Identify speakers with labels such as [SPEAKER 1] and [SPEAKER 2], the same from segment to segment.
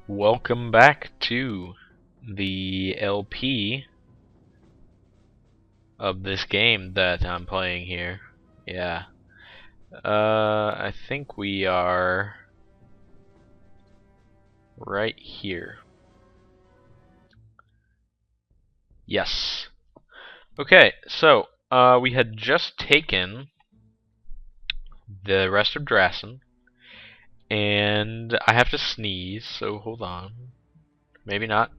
[SPEAKER 1] Welcome back to the LP of this game that I'm playing here. Yeah. I think we are right here. Yes. Okay, so we had just taken the rest of Drassen, and I have to sneeze, so hold on. Maybe not.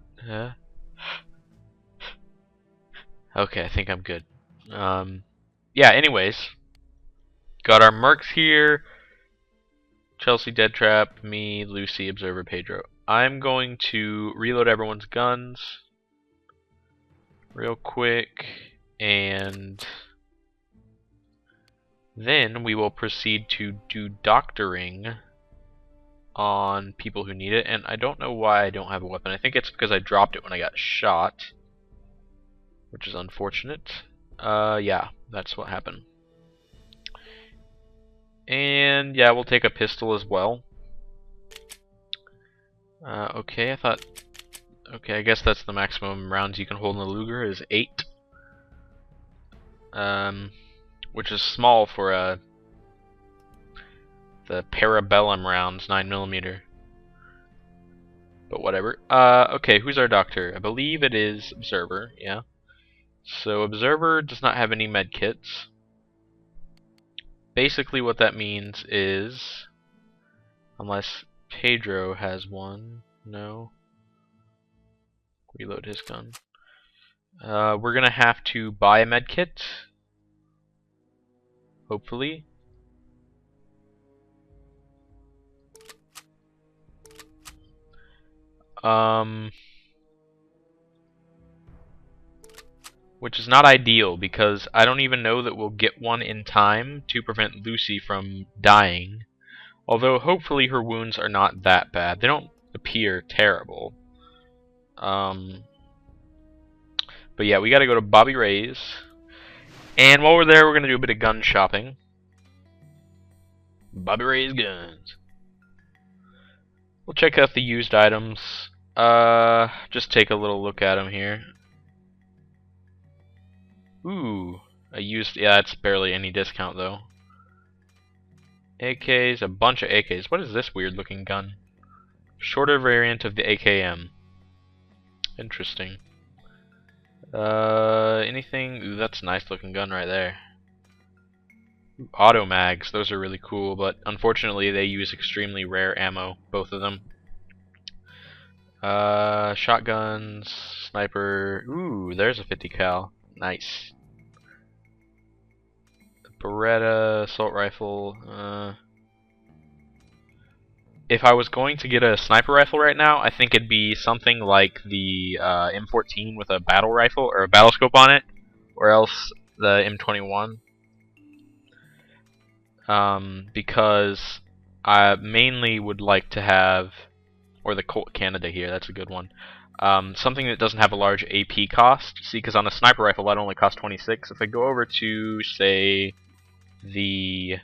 [SPEAKER 1] Okay, I think I'm good. Yeah, anyways. Got our mercs here. Chelsea, Dead Trap, me, Lucy, Observer, Pedro. I'm going to reload everyone's guns real quick, and then we will proceed to do doctoring on people who need it. And I don't know why I don't have a weapon. I think it's because I dropped it when I got shot, which is unfortunate. Yeah, that's what happened. And yeah, we'll take a pistol as well. Okay, I guess that's the maximum rounds you can hold in the Luger is 8. Which is small for the Parabellum rounds, 9mm. But whatever. Okay, who's our doctor? I believe it is Observer, yeah. So Observer does not have any med kits. Basically what that means is, unless Pedro has one, no. Reload his gun. We're gonna have to buy a med kit. Hopefully. Which is not ideal because I don't even know that we'll get one in time to prevent Lucy from dying. Although hopefully her wounds are not that bad. They don't appear terrible. But yeah, we gotta go to Bobby Ray's. And while we're there, we're gonna do a bit of gun shopping. Bobby Ray's guns. We'll check out the used items. Just take a little look at them here. Ooh, yeah, that's barely any discount though. AKs, a bunch of AKs. What is this weird looking gun? Shorter variant of the AKM. Interesting. Anything? Ooh, that's a nice looking gun right there. Ooh, auto mags, those are really cool, but unfortunately they use extremely rare ammo, both of them. Shotguns, sniper. Ooh, there's a 50 cal. Nice. Beretta, assault rifle. If I was going to get a sniper rifle right now, I think it'd be something like the M14 with a battle rifle or a battle scope on it, or else the M21. Because I mainly would like to have, or the Colt Canada here. That's a good one. Something that doesn't have a large AP cost. See, because on a sniper rifle that only costs 26. If I go over to, say, the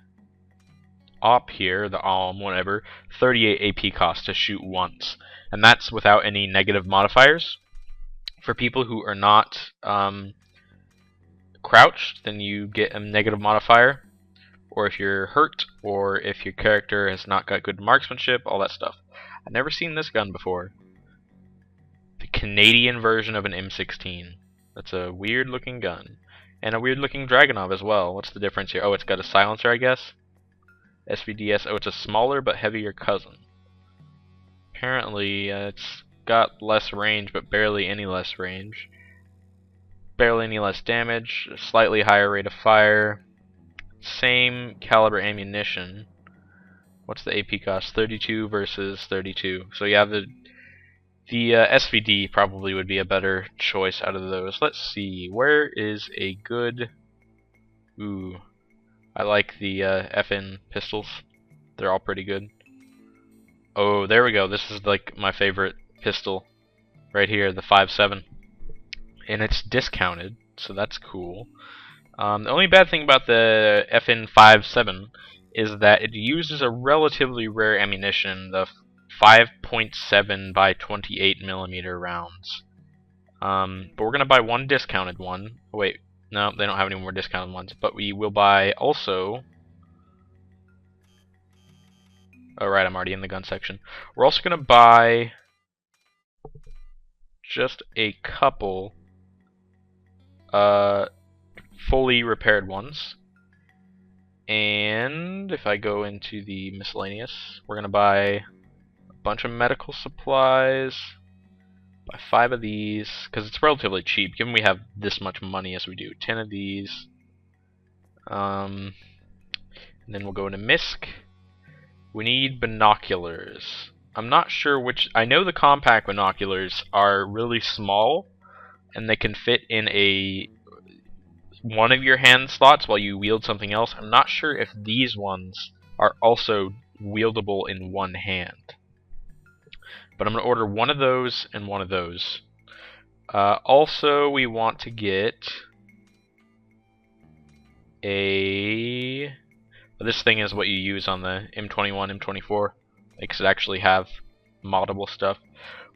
[SPEAKER 1] op here, the whatever, 38 AP cost to shoot once. And that's without any negative modifiers. For people who are not crouched, then you get a negative modifier. Or if you're hurt, or if your character has not got good marksmanship, all that stuff. I've never seen this gun before. The Canadian version of an M16. That's a weird looking gun. And a weird looking Dragunov as well. What's the difference here? Oh, it's got a silencer, I guess. SVDS. Oh, it's a smaller but heavier cousin. Apparently, it's got less range, but barely any less range. Barely any less damage. A slightly higher rate of fire. Same caliber ammunition. What's the AP cost? 32 versus 32. So yeah, the SVD probably would be a better choice out of those. Let's see. Where is a good... Ooh. I like the FN pistols. They're all pretty good. Oh, there we go. This is like my favorite pistol. Right here, the 5.7. And it's discounted, so that's cool. The only bad thing about the FN 5.7 is that it uses a relatively rare ammunition, the 5.7 by 28 millimeter rounds. But we're gonna buy one discounted one. Oh, wait, no, they don't have any more discounted ones. But we will buy also. Oh right, I'm already in the gun section. We're also gonna buy just a couple fully repaired ones. And if I go into the miscellaneous, we're gonna buy a bunch of medical supplies. Buy 5 of these, because it's relatively cheap, given we have this much money as we do. 10 of these. And then we'll go into MISC. We need binoculars. I'm not sure which. I know the compact binoculars are really small, and they can fit in one of your hand slots while you wield something else. I'm not sure if these ones are also wieldable in one hand. But I'm going to order one of those and one of those. Also, we want to get a... This thing is what you use on the M21, M24. Makes it actually have moddable stuff.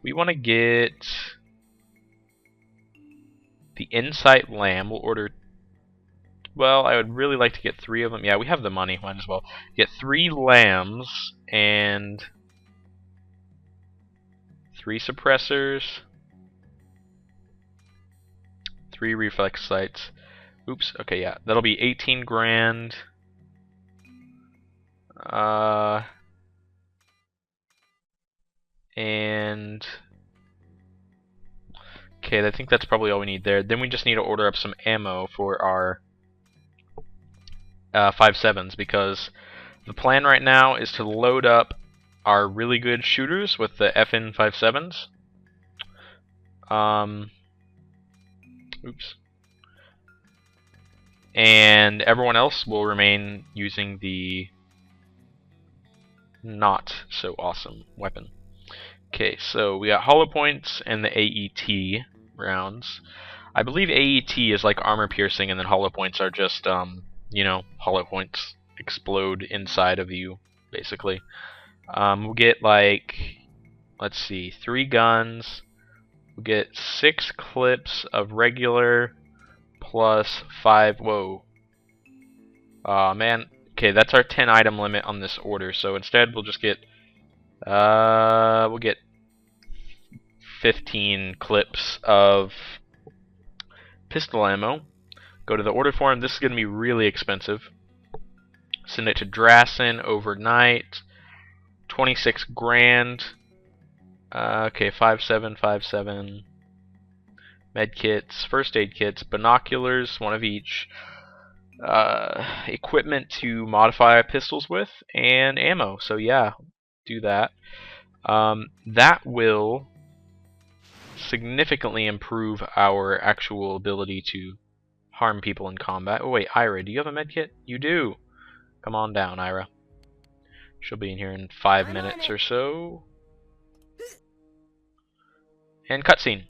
[SPEAKER 1] We want to get the Insight Lamb. We'll order... Well, I would really like to get 3 of them. Yeah, we have the money. Might as well. Get 3 lambs and 3 suppressors, 3 reflex sights. Oops, okay, yeah. That'll be 18 grand. And okay, I think that's probably all we need there. Then we just need to order up some ammo for our 5.7s, because the plan right now is to load up our really good shooters with the FN 5.7s. Oops. And everyone else will remain using the not so awesome weapon. Okay, so we got hollow points and the AET rounds. I believe AET is like armor piercing, and then hollow points are just, you know, hollow points explode inside of you, basically. We'll get, like, let's see, 3 guns. We'll get 6 clips of regular plus 5. Whoa. Aw, man. Okay, that's our 10 item limit on this order. So instead, we'll just get, we'll get 15 clips of pistol ammo. Go to the order form. This is going to be really expensive. Send it to Drassen overnight. 26 grand. Okay, 5.7, 5.7. Med kits, first aid kits, binoculars, 1 of each. Equipment to modify pistols with, and ammo. So yeah, do that. That will significantly improve our actual ability to harm people in combat. Oh wait, Ira, do you have a med kit? You do. Come on down, Ira. She'll be in here in 5 minutes or so. And cutscene.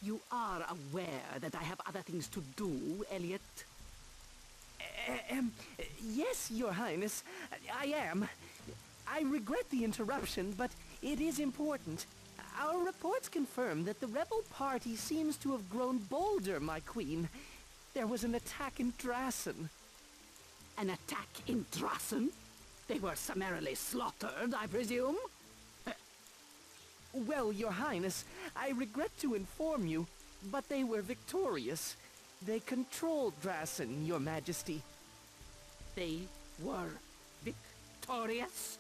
[SPEAKER 2] You are aware that I have other things to do, Elliot? Yes, Your Highness, I am. I regret the interruption, but it is important. Our reports confirm that the rebel party seems to have grown bolder, my queen. There was an attack in Drassen. An attack in Drassen? They were summarily slaughtered, I presume? Well, Your Highness, I regret to inform you, but they were victorious. They controlled Drassen, Your Majesty. They were victorious?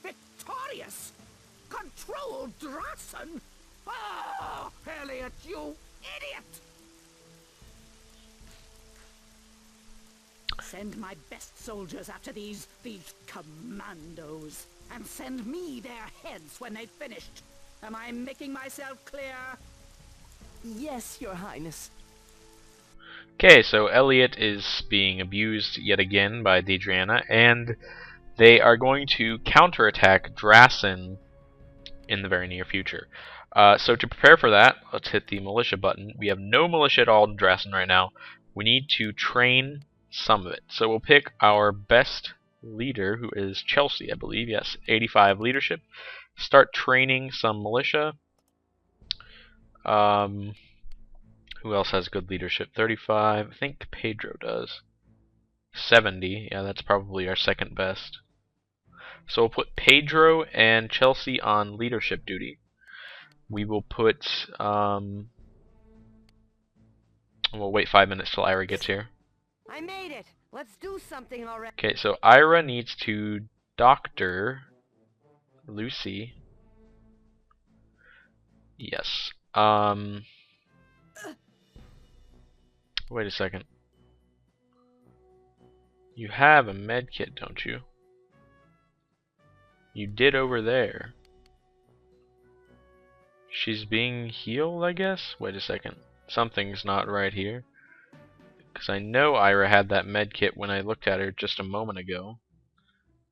[SPEAKER 2] Victorious? Controlled Drassen? Oh, Elliot, you idiot! Send my best soldiers after these commandos, and send me their heads when they've finished. Am I making myself clear? Yes, Your Highness.
[SPEAKER 1] Okay, so Elliot is being abused yet again by DIDN, and they are going to counterattack Drassen in the very near future. So to prepare for that, let's hit the militia button. We have no militia at all in Drassen right now. We need to train some of it. So we'll pick our best leader, who is Chelsea, I believe. Yes, 85 leadership. Start training some militia. Who else has good leadership? 35. I think Pedro does. 70. Yeah, that's probably our second best. So we'll put Pedro and Chelsea on leadership duty. We will put, we'll wait 5 minutes till Ira gets here.
[SPEAKER 3] I made it. Let's do something already.
[SPEAKER 1] Okay, so Ira needs to doctor Lucy. Yes. Wait a second. You have a med kit, don't you? You did over there. She's being healed, I guess? Wait a second. Something's not right here. Because I know Ira had that med kit when I looked at her just a moment ago.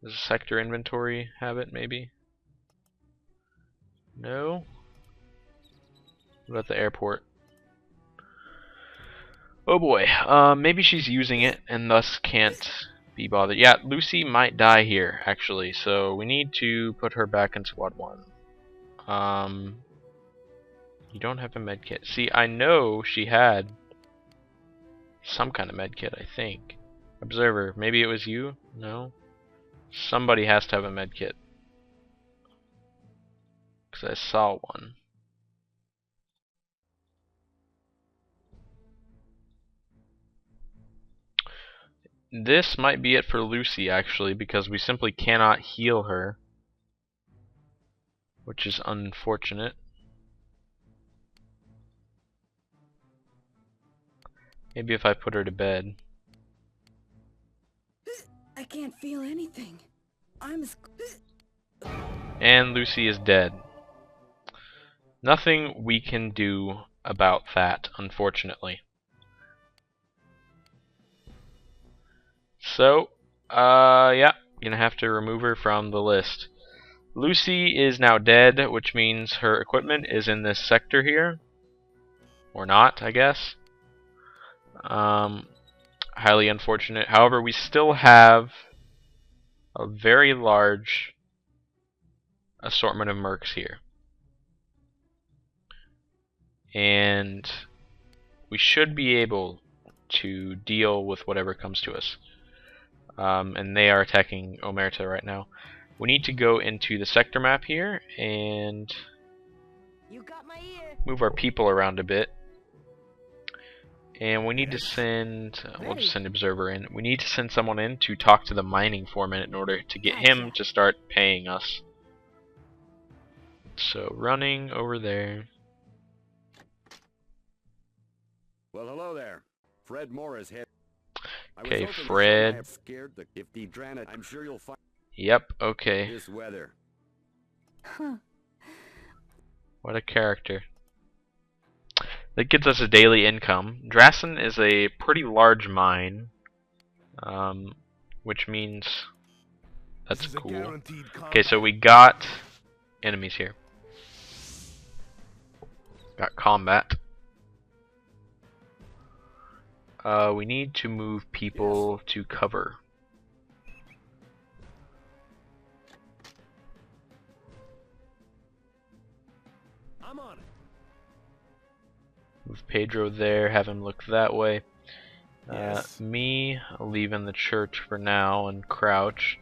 [SPEAKER 1] Does sector inventory have it, maybe? No? What about the airport? Oh boy. Maybe she's using it and thus can't be bothered. Yeah, Lucy might die here, actually. So we need to put her back in Squad 1. You don't have a med kit. See, I know she had some kind of med kit, I think. Observer, maybe it was you? No? Somebody has to have a med kit. Because I saw one. This might be it for Lucy, actually, because we simply cannot heal her. Which is unfortunate. Maybe if I put her to bed.
[SPEAKER 3] I can't feel anything.
[SPEAKER 1] And Lucy is dead. Nothing we can do about that, unfortunately. So, yeah, gonna have to remove her from the list. Lucy is now dead, which means her equipment is in this sector here. Or not, I guess. Highly unfortunate. However, we still have a very large assortment of mercs here. And we should be able to deal with whatever comes to us. And they are attacking Omerta right now. We need to go into the sector map here and move our people around a bit. And we need to send, we'll just send Observer in. We need to send someone in to talk to the mining foreman in order to get him to start paying us. So running over there.
[SPEAKER 4] Well, hello there. Fred Morris here.
[SPEAKER 1] Okay, Fred.
[SPEAKER 4] I'm sure you'll find
[SPEAKER 1] Yep, okay.
[SPEAKER 4] this weather.
[SPEAKER 3] Huh.
[SPEAKER 1] What a character. That gives us a daily income. Drassen is a pretty large mine, which means that's cool. Okay, so we got enemies here. Got combat. We need to move people to cover.
[SPEAKER 4] I'm on it.
[SPEAKER 1] Move Pedro there, have him look that way.
[SPEAKER 4] Yes.
[SPEAKER 1] Me, I'll leave in the church for now and crouch.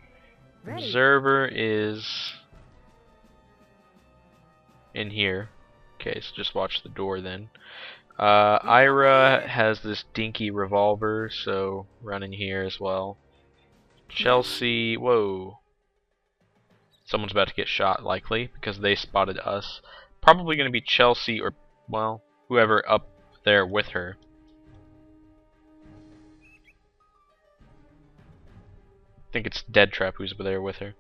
[SPEAKER 3] Ready.
[SPEAKER 1] Observer is in here. Okay, so just watch the door then. Ira has this dinky revolver, so run in here as well. Chelsea, whoa. Someone's about to get shot, likely, because they spotted us. Probably going to be Chelsea or, well, whoever up there with her. I think it's Dead Trap who's there with her.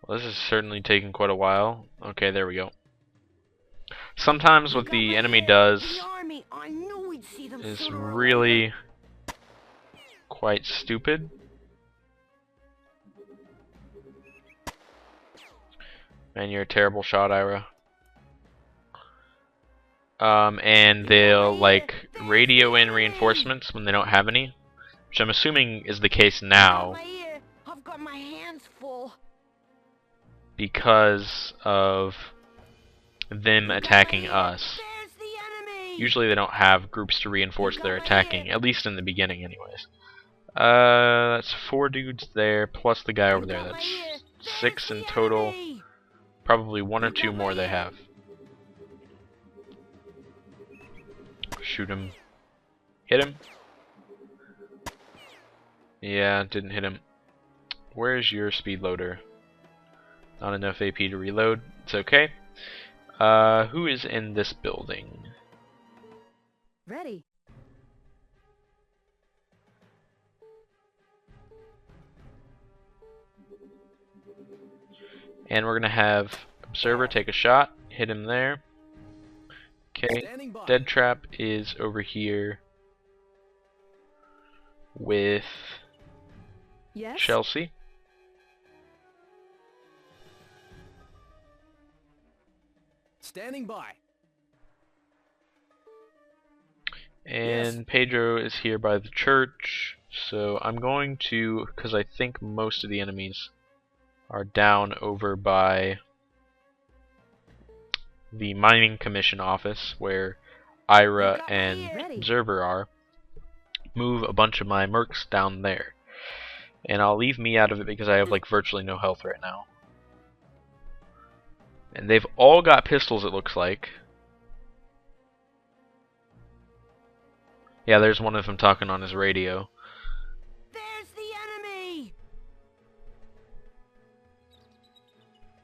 [SPEAKER 1] Well, this is certainly taking quite a while. Okay, there we go. Sometimes what the enemy does is really quite stupid. Man, you're a terrible shot, Ira. And they'll like radio in reinforcements when they don't have any, which I'm assuming is the case now
[SPEAKER 3] I've got my hands full.
[SPEAKER 1] because of them attacking us.
[SPEAKER 3] There's the enemy.
[SPEAKER 1] Usually they don't have groups to reinforce their attacking, at least in the beginning anyways. That's 4 dudes there, plus the guy over there. That's 6 in total. Probably 1 or 2 more they have. Shoot him. Hit him. Yeah, didn't hit him. Where's your speed loader? Not enough AP to reload. It's okay. Who is in this building?
[SPEAKER 3] Ready.
[SPEAKER 1] And we're gonna have Observer take a shot. Hit him there. Okay. Dead Trap is over here with
[SPEAKER 3] Yes.
[SPEAKER 1] Chelsea.
[SPEAKER 4] Standing by.
[SPEAKER 1] And Pedro is here by the church. So I'm going to, because I think most of the enemies are down over by the Mining Commission office where Ira and Observer are, move a bunch of my mercs down there. And I'll leave me out of it because I have like virtually no health right now. And they've all got pistols, it looks like. Yeah, there's one of them talking on his radio.
[SPEAKER 3] There's the enemy.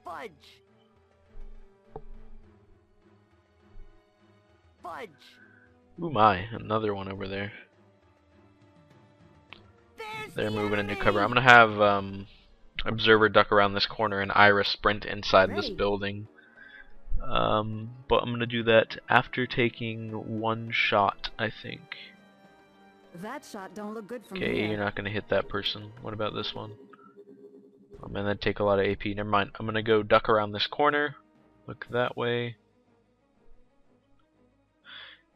[SPEAKER 3] Fudge. Fudge.
[SPEAKER 1] Ooh my, another one over there. They're moving into cover. I'm gonna have Observer duck around this corner and Ira sprint inside this building. But I'm gonna do that after taking 1 shot, I think.
[SPEAKER 3] That shot don't look good from
[SPEAKER 1] Okay,
[SPEAKER 3] here.
[SPEAKER 1] you're not gonna hit that person. What about this one? Oh man, that'd take a lot of AP. Never mind. I'm gonna go duck around this corner. Look that way.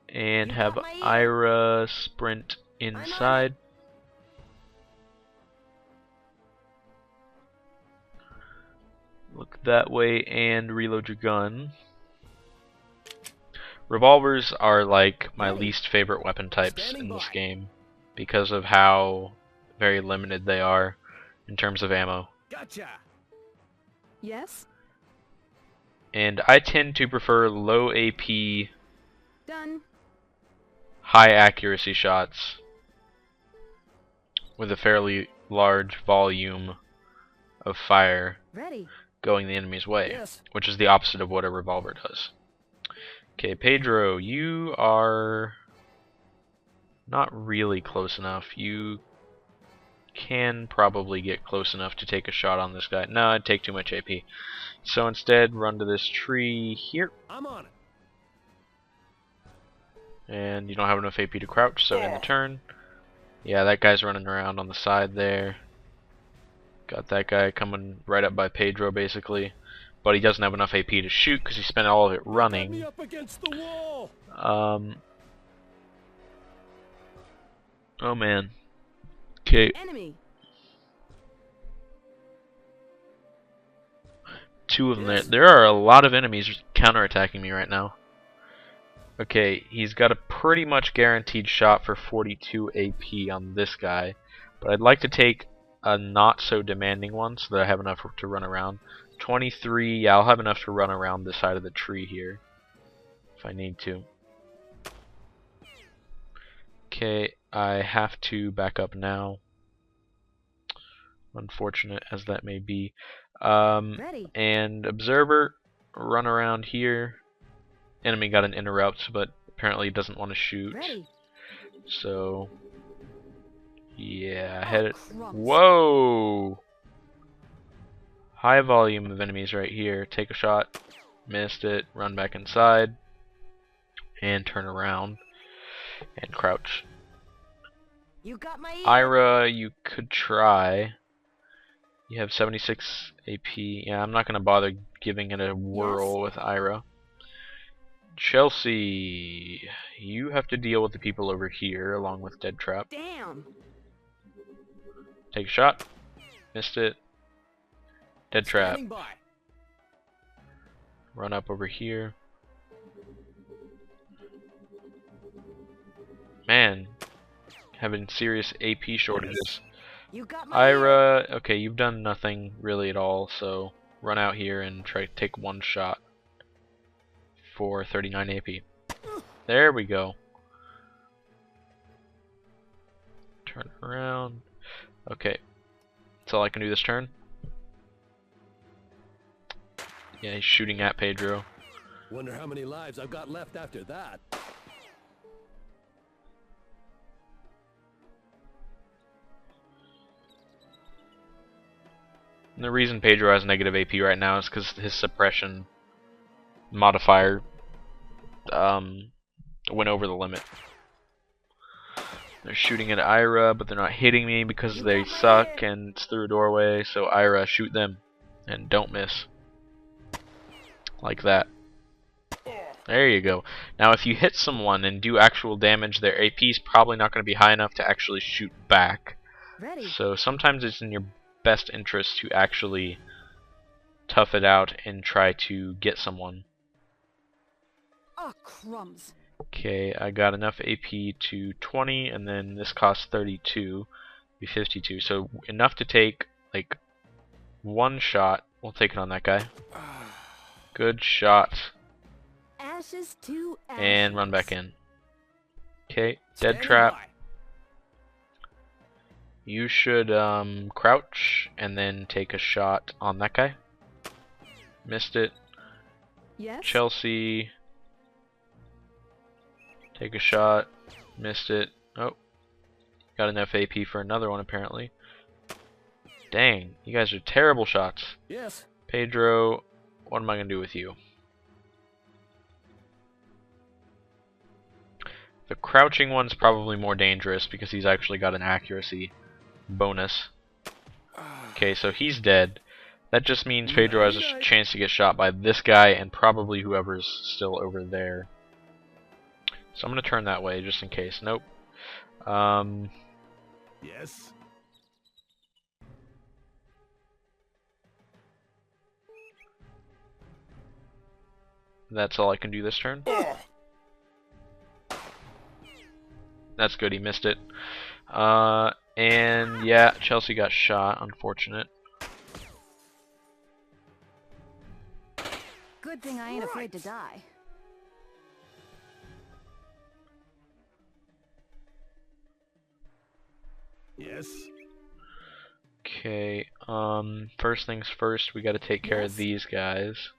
[SPEAKER 1] And have Ira sprint inside. Look that way and reload your gun. Revolvers are like my least favorite weapon types in this game because of how very limited they are in terms of ammo.
[SPEAKER 4] Gotcha.
[SPEAKER 3] Yes.
[SPEAKER 1] And I tend to prefer low AP,
[SPEAKER 3] Done.
[SPEAKER 1] high accuracy shots with a fairly large volume of fire
[SPEAKER 3] Ready.
[SPEAKER 1] going the enemy's way,
[SPEAKER 4] Yes.
[SPEAKER 1] which is the opposite of what a revolver does. Okay, Pedro, you are not really close enough. You can probably get close enough to take a shot on this guy. No, it'd take too much AP. So instead, run to this tree here.
[SPEAKER 4] I'm on it.
[SPEAKER 1] And you don't have enough AP to crouch, so in the turn. Yeah, that guy's running around on the side there. Got that guy coming right up by Pedro, basically. But he doesn't have enough AP to shoot because he spent all of it
[SPEAKER 4] Got
[SPEAKER 1] running.
[SPEAKER 4] me up against the wall.
[SPEAKER 1] Oh man. Okay,
[SPEAKER 3] Enemy.
[SPEAKER 1] 2 of them there. There are a lot of enemies counterattacking me right now. Okay, he's got a pretty much guaranteed shot for 42 AP on this guy. But I'd like to take a not so demanding one so that I have enough to run around. 23, yeah, I'll have enough to run around the side of the tree here if I need to. Okay, I have to back up now. Unfortunate as that may be.
[SPEAKER 3] Ready.
[SPEAKER 1] And Observer, run around here. Enemy got an interrupt, but apparently doesn't want to shoot.
[SPEAKER 3] Ready.
[SPEAKER 1] So, yeah, head it.
[SPEAKER 3] crumbs.
[SPEAKER 1] Whoa! High volume of enemies right here. Take a shot. Missed it. Run back inside. And turn around. And crouch.
[SPEAKER 3] You got my ear.
[SPEAKER 1] Ira, you could try. You have 76 AP. Yeah, I'm not gonna bother giving it a whirl with Ira. Chelsea, you have to deal with the people over here along with Dead Trap.
[SPEAKER 3] Damn.
[SPEAKER 1] Take a shot. Missed it. Dead Trap.
[SPEAKER 4] Standing by.
[SPEAKER 1] Run up over here. Man, having serious AP shortages.
[SPEAKER 3] You got my ear.
[SPEAKER 1] Ira, okay, you've done nothing really at all, so run out here and try to take one shot for 39 AP. There we go. Turn around. Okay, that's all I can do this turn. Yeah, he's shooting at Pedro.
[SPEAKER 4] Wonder how many lives I've got left after that.
[SPEAKER 1] And the reason Pedro has negative AP right now is because his suppression modifier went over the limit. They're shooting at Ira, but they're not hitting me because they suck and it's through a doorway. So Ira, shoot them and don't miss. Like that. There you go. Now if you hit someone and do actual damage, their AP is probably not going to be high enough to actually shoot back.
[SPEAKER 3] Ready.
[SPEAKER 1] So sometimes it's in your best interest to actually tough it out and try to get someone.
[SPEAKER 3] Oh, crumbs.
[SPEAKER 1] Okay, I got enough AP to 20, and then this costs 32, be 52. So enough to take like one shot. We'll take it on that guy. Good shot.
[SPEAKER 3] Ashes to ashes.
[SPEAKER 1] And run back in. Okay, Dead
[SPEAKER 4] Standing
[SPEAKER 1] Trap.
[SPEAKER 4] by.
[SPEAKER 1] You should crouch and then take a shot on that guy. Missed it.
[SPEAKER 3] Yes.
[SPEAKER 1] Chelsea. Take a shot. Missed it. Oh. Got enough AP for another one apparently. Dang, you guys are terrible shots.
[SPEAKER 4] Yes.
[SPEAKER 1] Pedro, what am I going to do with you? The crouching one's probably more dangerous because he's actually got an accuracy bonus. Okay, so he's dead. That just means Pedro has a chance to get shot by this guy and probably whoever's still over there. So I'm going to turn that way just in case. Nope.
[SPEAKER 4] Yes.
[SPEAKER 1] That's all I can do this turn. That's good, he missed it. And yeah, Chelsea got shot, unfortunate.
[SPEAKER 3] Good thing I ain't afraid to die.
[SPEAKER 4] Yes.
[SPEAKER 1] Okay, first things first, we gotta take care of these guys.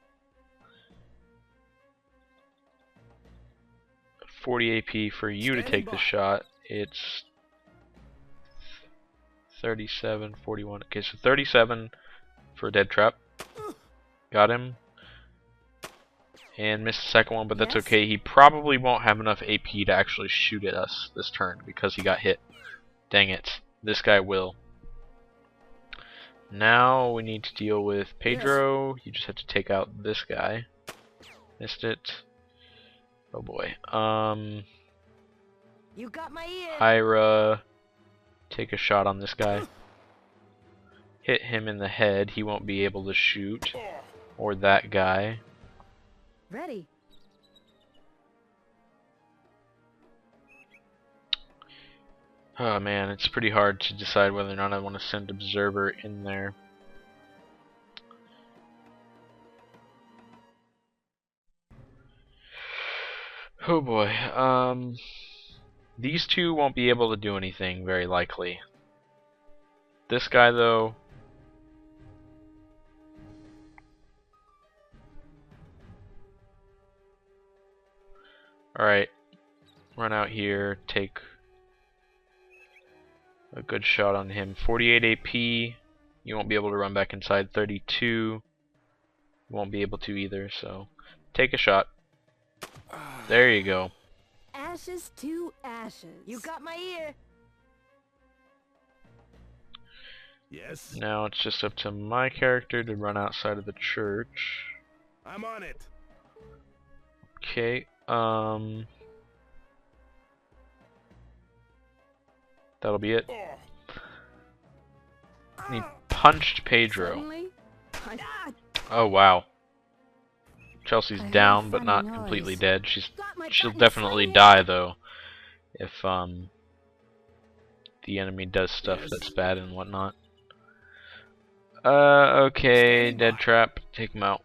[SPEAKER 1] 40 AP for you to take the shot. It's 37, 41. Okay, so 37 for Dead Trap. Got him. And missed the second one, but that's okay. He probably won't have enough AP to actually shoot at us this turn because he got hit. Dang it. This guy will. Now we need to deal with Pedro. You just have to take out this guy. Missed it. Oh boy.
[SPEAKER 3] You got my ear.
[SPEAKER 1] Ira, take a shot on this guy. Hit him in the head. He won't be able to shoot. Or that guy.
[SPEAKER 3] Ready.
[SPEAKER 1] Oh man, it's pretty hard to decide whether or not I want to send Observer in there. Oh boy. These two won't be able to do anything, very likely. This guy, though... Alright. Run out here, take a good shot on him. 48 AP. You won't be able to run back inside. 32. You won't be able to either, so... Take a shot. There you go.
[SPEAKER 3] Ashes to ashes. You got my ear.
[SPEAKER 4] Yes.
[SPEAKER 1] Now it's just up to my character to run outside of the church.
[SPEAKER 4] I'm on it.
[SPEAKER 1] Okay, that'll be it. And he punched Pedro.
[SPEAKER 3] Suddenly,
[SPEAKER 1] Oh wow. Chelsea's
[SPEAKER 3] I heard a
[SPEAKER 1] down, but
[SPEAKER 3] funny
[SPEAKER 1] not
[SPEAKER 3] noise.
[SPEAKER 1] completely dead.
[SPEAKER 3] got my
[SPEAKER 1] She'll
[SPEAKER 3] buttons
[SPEAKER 1] definitely
[SPEAKER 3] free.
[SPEAKER 1] die though, if the enemy does stuff
[SPEAKER 4] Yes.
[SPEAKER 1] that's bad and whatnot. Okay,
[SPEAKER 4] Standing
[SPEAKER 1] dead
[SPEAKER 4] by.
[SPEAKER 1] trap. Take him out.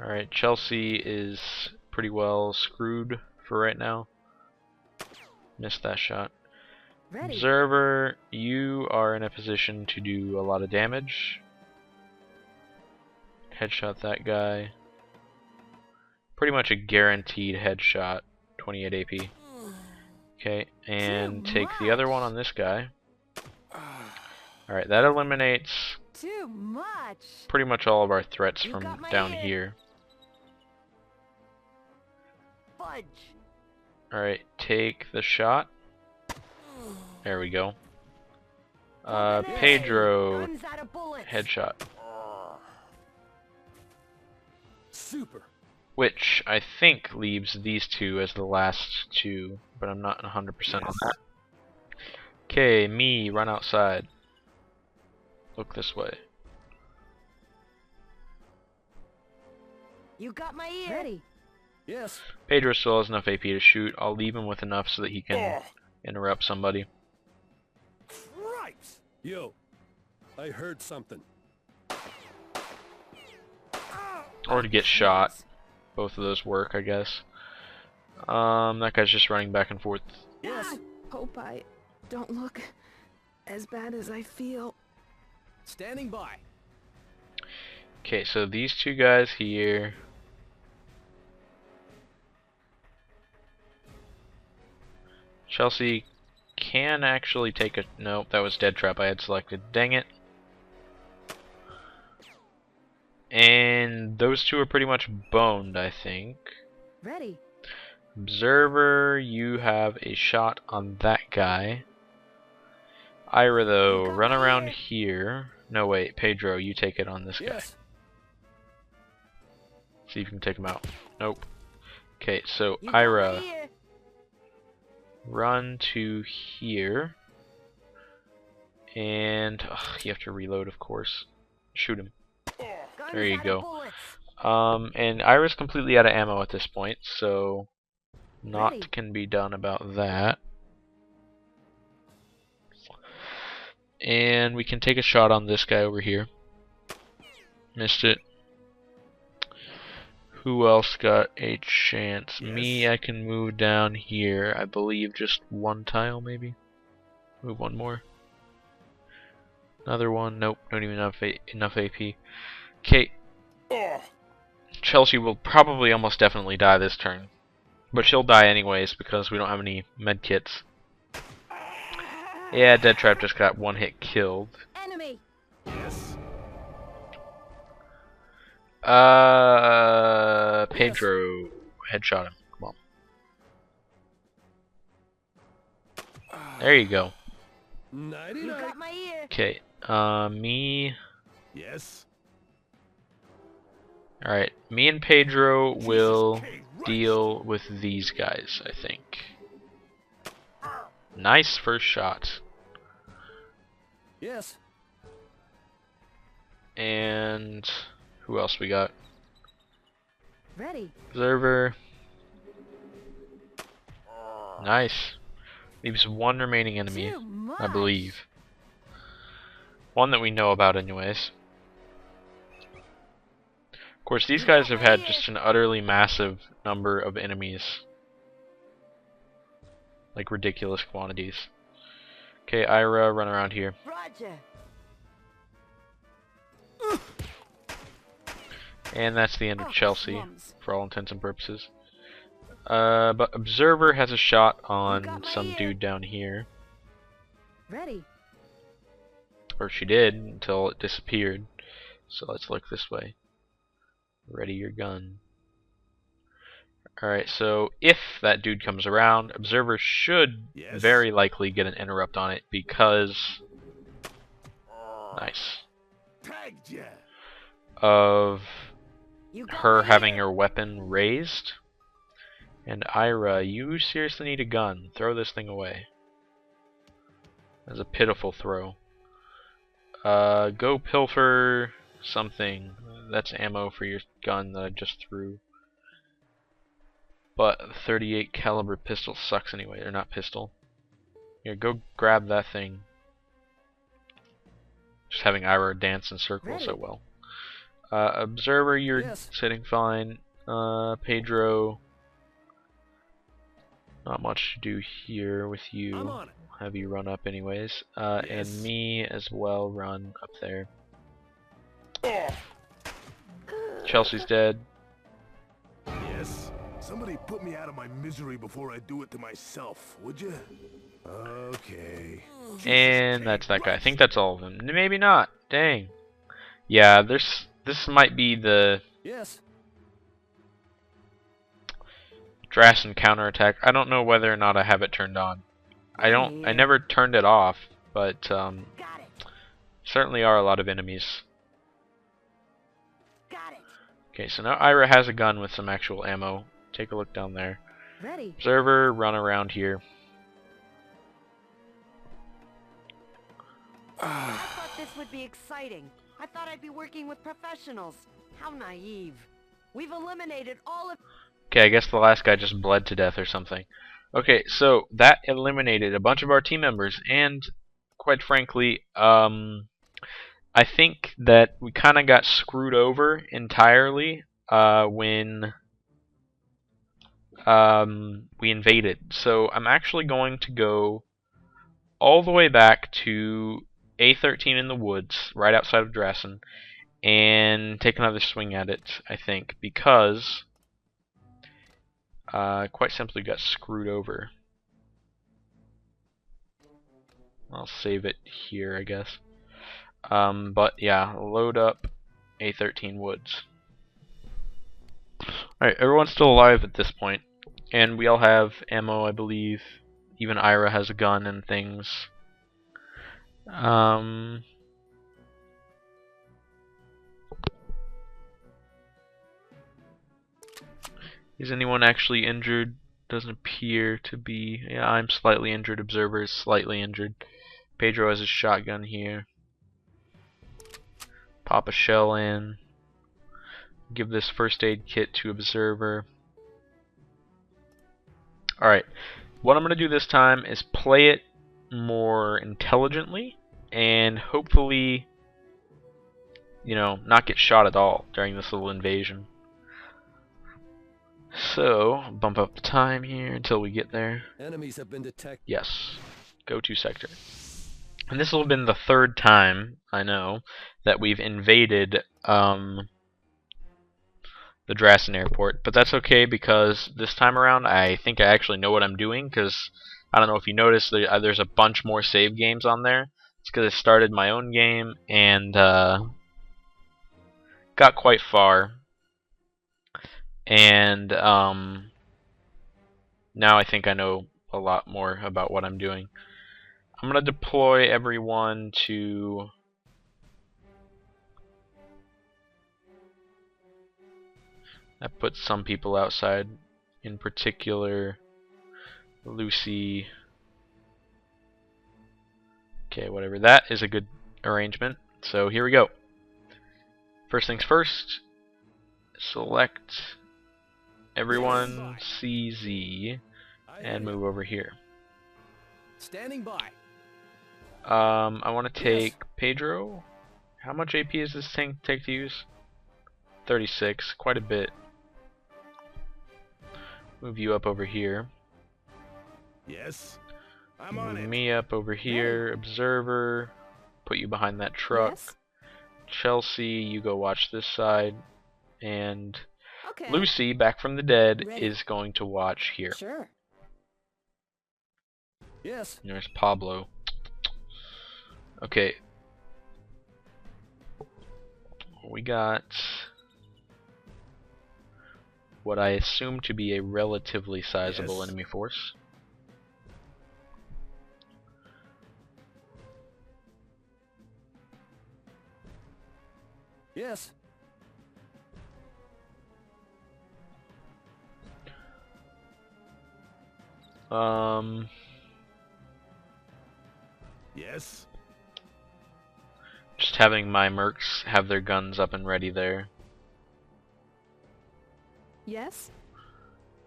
[SPEAKER 1] Alright, Chelsea is pretty well screwed for right now. Missed that shot.
[SPEAKER 3] Ready.
[SPEAKER 1] Observer, you are in a position to do a lot of damage. Headshot that guy. Pretty much a guaranteed headshot. 28 AP. Okay, and
[SPEAKER 3] Too
[SPEAKER 1] take the other one
[SPEAKER 3] much.
[SPEAKER 1] on this guy. Alright, that eliminates
[SPEAKER 3] Too much.
[SPEAKER 1] pretty much all of our threats
[SPEAKER 3] You
[SPEAKER 1] from
[SPEAKER 3] got my
[SPEAKER 1] down
[SPEAKER 3] ear.
[SPEAKER 1] here.
[SPEAKER 3] Fudge.
[SPEAKER 1] Alright, take the shot. There we go. Pedro,
[SPEAKER 3] Guns out of bullets.
[SPEAKER 1] headshot.
[SPEAKER 4] Super.
[SPEAKER 1] Which I think leaves these two as the last two, but I'm not 100% on that. Okay, me, run outside. Look this way.
[SPEAKER 3] You got my ear. Ready.
[SPEAKER 4] Yes.
[SPEAKER 1] Pedro still has enough AP to shoot. I'll leave him with enough so that he can interrupt somebody.
[SPEAKER 4] Cripes. Yo, I heard something.
[SPEAKER 1] Or to get shot. Both of those work, I guess. That guy's just running back and forth.
[SPEAKER 4] Yes.
[SPEAKER 5] Hope I don't look as bad as I feel.
[SPEAKER 2] Standing by.
[SPEAKER 1] Okay, so these two guys here. Chelsea can actually take a... Nope, that was dead trap I had selected. Dang it. And those two are pretty much boned, I think.
[SPEAKER 3] Ready.
[SPEAKER 1] Observer, you have a shot on that guy. Ira, though, run around here. No, wait, Pedro, you take it on this guy.
[SPEAKER 4] Yes.
[SPEAKER 1] See if you can take him out. Nope. Okay, so
[SPEAKER 3] You got my
[SPEAKER 1] Ira,
[SPEAKER 3] ear.
[SPEAKER 1] run to here. And you have to reload, of course. Shoot him.
[SPEAKER 3] Guns
[SPEAKER 1] There you
[SPEAKER 3] out
[SPEAKER 1] go.
[SPEAKER 3] of bullets.
[SPEAKER 1] And Ira's completely out of ammo at this point, so naught
[SPEAKER 3] Ready.
[SPEAKER 1] can be done about that. And we can take a shot on this guy over here. Missed it. Who else got a chance?
[SPEAKER 4] Yes.
[SPEAKER 1] Me, I can move down here. I believe just one tile, maybe. Move one more. Another one. Nope, don't even have enough AP. Okay. Chelsea will probably almost definitely die this turn. But she'll die anyways because we don't have any medkits. Yeah, Dead Trap just got one hit killed.
[SPEAKER 3] Enemy.
[SPEAKER 4] Yes.
[SPEAKER 1] Pedro headshot him. Come on. There you go.
[SPEAKER 4] Nighty
[SPEAKER 3] You
[SPEAKER 4] night.
[SPEAKER 3] got my ear.
[SPEAKER 1] Okay, me.
[SPEAKER 4] Yes.
[SPEAKER 1] Alright, me and Pedro will
[SPEAKER 4] K. Christ.
[SPEAKER 1] deal with these guys, I think. Nice first shot.
[SPEAKER 4] Yes.
[SPEAKER 1] And who else we got?
[SPEAKER 3] Ready.
[SPEAKER 1] Observer. Nice. Leaves one remaining enemy,
[SPEAKER 3] Too much.
[SPEAKER 1] I believe. One that we know about anyways. Of course, these guys have had just an utterly massive number of enemies. Like ridiculous quantities. Okay, Ira, run around here.
[SPEAKER 3] Roger.
[SPEAKER 1] And that's the end of
[SPEAKER 3] Oh,
[SPEAKER 1] Chelsea,
[SPEAKER 3] slums.
[SPEAKER 1] for all intents and purposes. But Observer has a shot
[SPEAKER 3] got
[SPEAKER 1] on
[SPEAKER 3] my
[SPEAKER 1] some
[SPEAKER 3] ear.
[SPEAKER 1] dude down here.
[SPEAKER 3] Ready.
[SPEAKER 1] Or she did, until it disappeared. So let's look this way. Ready your gun. Alright, so if that dude comes around, Observer should
[SPEAKER 4] Yes.
[SPEAKER 1] very likely get an interrupt on it because... Nice.
[SPEAKER 4] Tagged ya.
[SPEAKER 1] Of
[SPEAKER 3] You got
[SPEAKER 1] her
[SPEAKER 3] me
[SPEAKER 1] having
[SPEAKER 3] here.
[SPEAKER 1] her weapon raised. And Ira, you seriously need a gun. Throw this thing away. That's a pitiful throw. Go pilfer something. That's ammo for your gun that I just threw. But the 38 caliber pistol sucks anyway. Or not pistol. Here, go grab that thing. Just having Ira dance in circles so well. Observer, you're
[SPEAKER 2] Yes.
[SPEAKER 1] sitting fine. Pedro, not much to do here with
[SPEAKER 4] I'm
[SPEAKER 1] you.
[SPEAKER 4] on it.
[SPEAKER 1] Have you run up anyways.
[SPEAKER 4] Yes.
[SPEAKER 1] And me as well, run up there. Chelsea's dead.
[SPEAKER 4] Yes. Somebody put me out of my misery before I do it to myself, would you? Okay.
[SPEAKER 1] And that's that guy. I think that's all of them. Maybe not. Dang. Yeah, this might be the
[SPEAKER 2] Yes.
[SPEAKER 1] Drassen counterattack. I don't know whether or not I have it turned on. I never turned it off, but
[SPEAKER 3] Got it.
[SPEAKER 1] certainly are a lot of enemies.
[SPEAKER 3] Got it.
[SPEAKER 1] Okay, so now Ira has a gun with some actual ammo. Take a look down there.
[SPEAKER 3] Ready.
[SPEAKER 1] Observer, run around here.
[SPEAKER 3] I thought this would be exciting. I thought I'd be working with professionals. How naive. We've eliminated all of...
[SPEAKER 1] Okay, I guess the last guy just bled to death or something. Okay, so that eliminated a bunch of our team members, and quite frankly, I think that we kind of got screwed over entirely when we invaded. So I'm actually going to go all the way back to A13 in the woods, right outside of Drassen, and take another swing at it, I think, because quite simply got screwed over. I'll save it here, I guess. But yeah, load up A13 woods. Alright, everyone's still alive at this point, and we all have ammo, I believe. Even Ira has a gun and things. Is anyone actually injured? Doesn't appear to be. Yeah, I'm slightly injured. Observer is slightly injured. Pedro has his shotgun here. Pop a shell in. Give this first aid kit to Observer. Alright, what I'm going to do this time is play it more intelligently and hopefully, you know, not get shot at all during this little invasion. So, bump up the time here until we get there.
[SPEAKER 4] Enemies have been detected.
[SPEAKER 1] Yes, go to sector. And this will have been the third time, I know, that we've invaded the Drassen airport, but that's okay because this time around I think I actually know what I'm doing, because I don't know if you noticed, there's a bunch more save games on there. It's because I started my own game and got quite far, and now I think I know a lot more about what I'm doing. I'm going to deploy everyone to... I put some people outside, in particular Lucy. Okay, whatever. That is a good arrangement. So here we go. First things first, select everyone CZ and move over here.
[SPEAKER 2] Standing by.
[SPEAKER 1] I want to take Pedro. How much AP does this thing take to use? 36, quite a bit. Move you up over here.
[SPEAKER 4] Yes. I'm on
[SPEAKER 1] Move
[SPEAKER 4] it.
[SPEAKER 1] me up over here. Observer. Put you behind that truck.
[SPEAKER 3] Yes?
[SPEAKER 1] Chelsea, you go watch this side. And
[SPEAKER 3] Okay.
[SPEAKER 1] Lucy, back from the dead,
[SPEAKER 3] Ready.
[SPEAKER 1] is going to watch here.
[SPEAKER 3] Sure.
[SPEAKER 2] Yes.
[SPEAKER 1] There's Pablo. Okay. We got what I assume to be a relatively sizable
[SPEAKER 4] Yes.
[SPEAKER 1] enemy force.
[SPEAKER 2] Yes.
[SPEAKER 4] Yes.
[SPEAKER 1] Just having my mercs have their guns up and ready there.
[SPEAKER 5] Yes?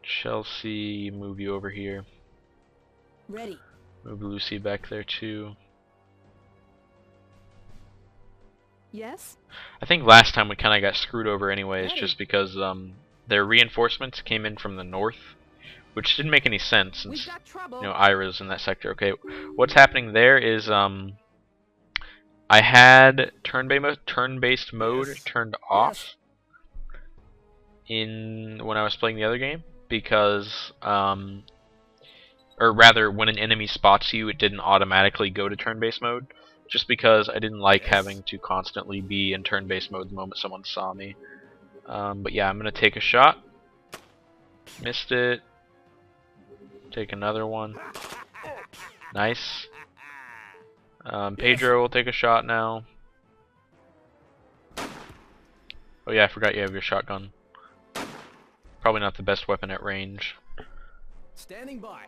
[SPEAKER 1] Chelsea, move you over here.
[SPEAKER 5] Ready.
[SPEAKER 1] Move Lucy back there too.
[SPEAKER 5] Yes?
[SPEAKER 1] I think last time we kind of got screwed over anyways,
[SPEAKER 5] Ready.
[SPEAKER 1] just because their reinforcements came in from the north, which didn't make any sense
[SPEAKER 5] We've
[SPEAKER 1] since
[SPEAKER 5] got trouble.
[SPEAKER 1] Ira's in that sector. Okay, what's happening there is I had turn-based mode
[SPEAKER 4] Yes.
[SPEAKER 1] turned off in when I was playing the other game because or rather when an enemy spots you, it didn't automatically go to turn-based mode. Just because I didn't like having to constantly be in turn-based mode the moment someone saw me. But yeah, I'm gonna take a shot. Missed it. Take another one. Nice. Pedro will take a shot now. Oh yeah, I forgot you have your shotgun. Probably not the best weapon at range.
[SPEAKER 2] Standing by.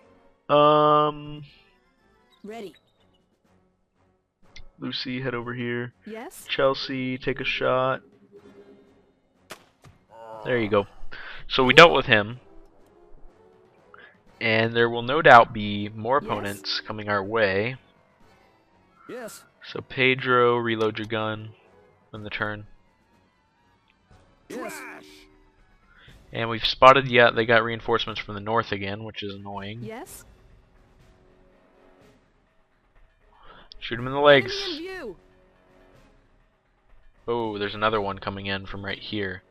[SPEAKER 5] Ready.
[SPEAKER 1] Lucy, head over here.
[SPEAKER 5] Yes?
[SPEAKER 1] Chelsea, take a shot. There you go. So we dealt with him. And there will no doubt be more
[SPEAKER 5] Yes.
[SPEAKER 1] opponents coming our way.
[SPEAKER 2] Yes.
[SPEAKER 1] So Pedro, reload your gun in the turn.
[SPEAKER 2] Yes.
[SPEAKER 1] And we've spotted, yeah, they got reinforcements from the north again, which is annoying.
[SPEAKER 5] Yes?
[SPEAKER 1] Shoot him in the
[SPEAKER 5] Enemy in
[SPEAKER 1] legs.
[SPEAKER 5] view.
[SPEAKER 1] Oh, there's another one coming in from right here.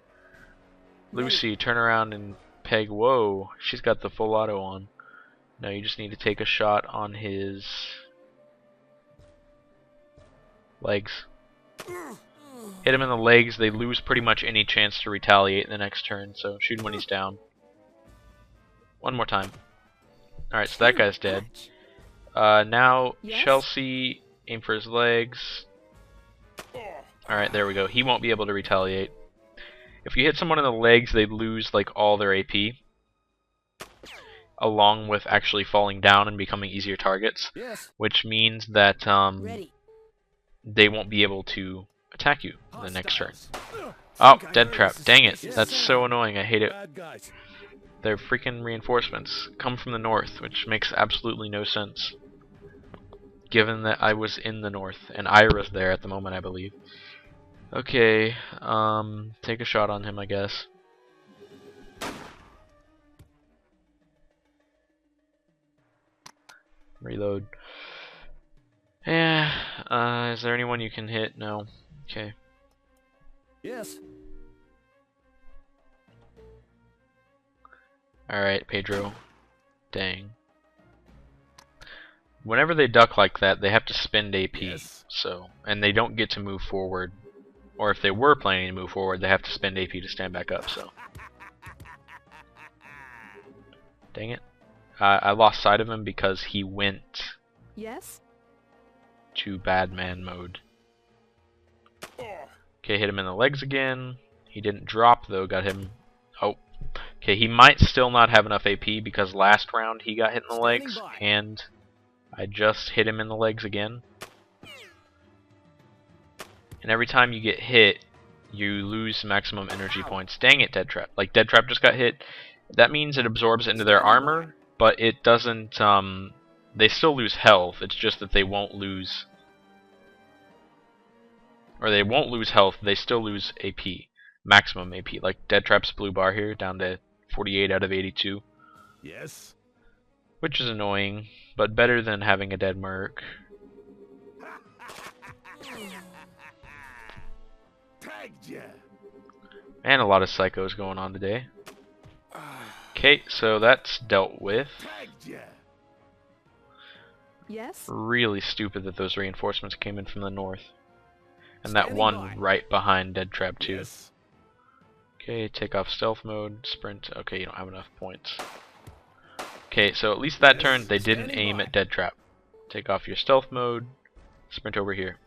[SPEAKER 5] Ready.
[SPEAKER 1] Lucy, turn around and peg. Whoa, she's got the full auto on. No, you just need to take a shot on his legs. Hit him in the legs, they lose pretty much any chance to retaliate in the next turn, so shoot him when he's down. One more time. Alright, so that guy's dead. Now,
[SPEAKER 5] Yes?
[SPEAKER 1] Chelsea, aim for his legs. Alright, there we go. He won't be able to retaliate. If you hit someone in the legs, they lose like all their AP. Along with actually falling down and becoming easier targets.
[SPEAKER 2] Yes.
[SPEAKER 1] Which means that
[SPEAKER 5] Ready.
[SPEAKER 1] they won't be able to attack you the next turn.
[SPEAKER 2] Hostiles.
[SPEAKER 1] Oh,
[SPEAKER 2] Think I
[SPEAKER 1] dead
[SPEAKER 2] heard
[SPEAKER 1] trap.
[SPEAKER 2] this.
[SPEAKER 1] Dang it.
[SPEAKER 2] Yes,
[SPEAKER 1] That's
[SPEAKER 2] sir.
[SPEAKER 1] so annoying. I hate it.
[SPEAKER 4] Bad guys.
[SPEAKER 1] Their freaking reinforcements come from the north, which makes absolutely no sense. Given that I was in the north, and Ira's there at the moment, I believe. Okay, take a shot on him, I guess. Reload. Yeah, is there anyone you can hit? No. Okay.
[SPEAKER 2] Yes.
[SPEAKER 1] Alright, Pedro. Dang. Whenever they duck like that, they have to spend AP.
[SPEAKER 4] Yes.
[SPEAKER 1] So, and they don't get to move forward. Or if they were planning to move forward, they have to spend AP to stand back up, so. Dang it. I lost sight of him because he went
[SPEAKER 5] Yes?
[SPEAKER 1] to bad man mode. Okay, hit him in the legs again. He didn't drop though, got him. Oh. Okay, he might still not have enough AP because last round he got hit in the legs,
[SPEAKER 2] Standing by.
[SPEAKER 1] and I just hit him in the legs again. And every time you get hit, you lose maximum energy points. Dang it, Dead Trap. Like, Dead Trap just got hit. That means it absorbs into their armor, but it doesn't, they still lose health. It's just that they won't lose, or they won't lose health, they still lose AP. Maximum AP. Like, Dead Trap's blue bar here, down to 48 out of 82.
[SPEAKER 4] Yes.
[SPEAKER 1] Which is annoying, but better than having a dead merc.
[SPEAKER 4] Tagged ya.
[SPEAKER 1] And a lot of psychos going on today. Okay, so that's dealt with.
[SPEAKER 4] Tagged ya.
[SPEAKER 5] Yes?
[SPEAKER 1] Really stupid that those reinforcements came in from the north. And that
[SPEAKER 2] Standing
[SPEAKER 1] one
[SPEAKER 2] by.
[SPEAKER 1] right behind Dead Trap too.
[SPEAKER 4] Yes.
[SPEAKER 1] Okay, take off stealth mode, sprint. Okay, you don't have enough points. Okay, so at least that turn they didn't aim at Dead Trap. Take off your stealth mode, sprint over here.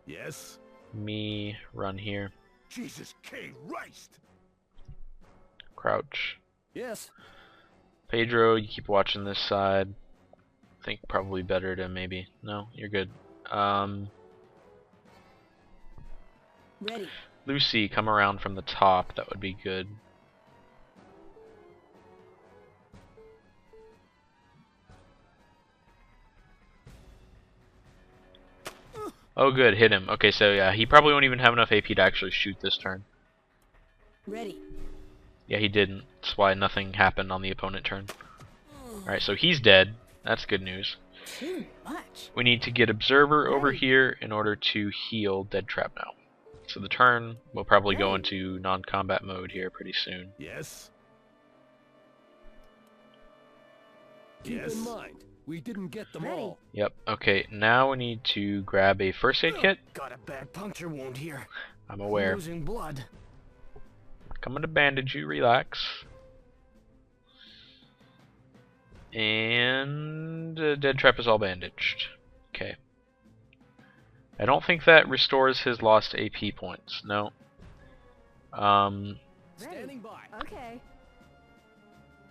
[SPEAKER 4] Yes?
[SPEAKER 1] Me, run here.
[SPEAKER 4] Jesus Christ!
[SPEAKER 1] Crouch.
[SPEAKER 2] Yes.
[SPEAKER 1] Pedro, you keep watching this side. I think probably better to maybe... No, you're good.
[SPEAKER 5] Ready.
[SPEAKER 1] Lucy, come around from the top. That would be good. Oh good, hit him. Okay, so yeah, he probably won't even have enough AP to actually shoot this turn.
[SPEAKER 5] Ready.
[SPEAKER 1] Yeah, he didn't. That's why nothing happened on the opponent turn. Alright, so he's dead. That's good news.
[SPEAKER 5] Too much.
[SPEAKER 1] We need to get Observer over here in order to heal Dead Trap now. So the turn will probably go into non-combat mode here pretty soon.
[SPEAKER 4] Yes?
[SPEAKER 2] Keep in mind, we didn't get them
[SPEAKER 5] Ready.
[SPEAKER 2] all.
[SPEAKER 1] Yep, okay, now we need to grab a first aid kit.
[SPEAKER 2] Got a bad puncture wound here.
[SPEAKER 1] I'm aware.
[SPEAKER 2] Losing blood.
[SPEAKER 1] Coming to bandage you, relax. And Dead Trap is all bandaged. Okay. I don't think that restores his lost AP points. No.
[SPEAKER 2] Standing by.
[SPEAKER 5] Okay.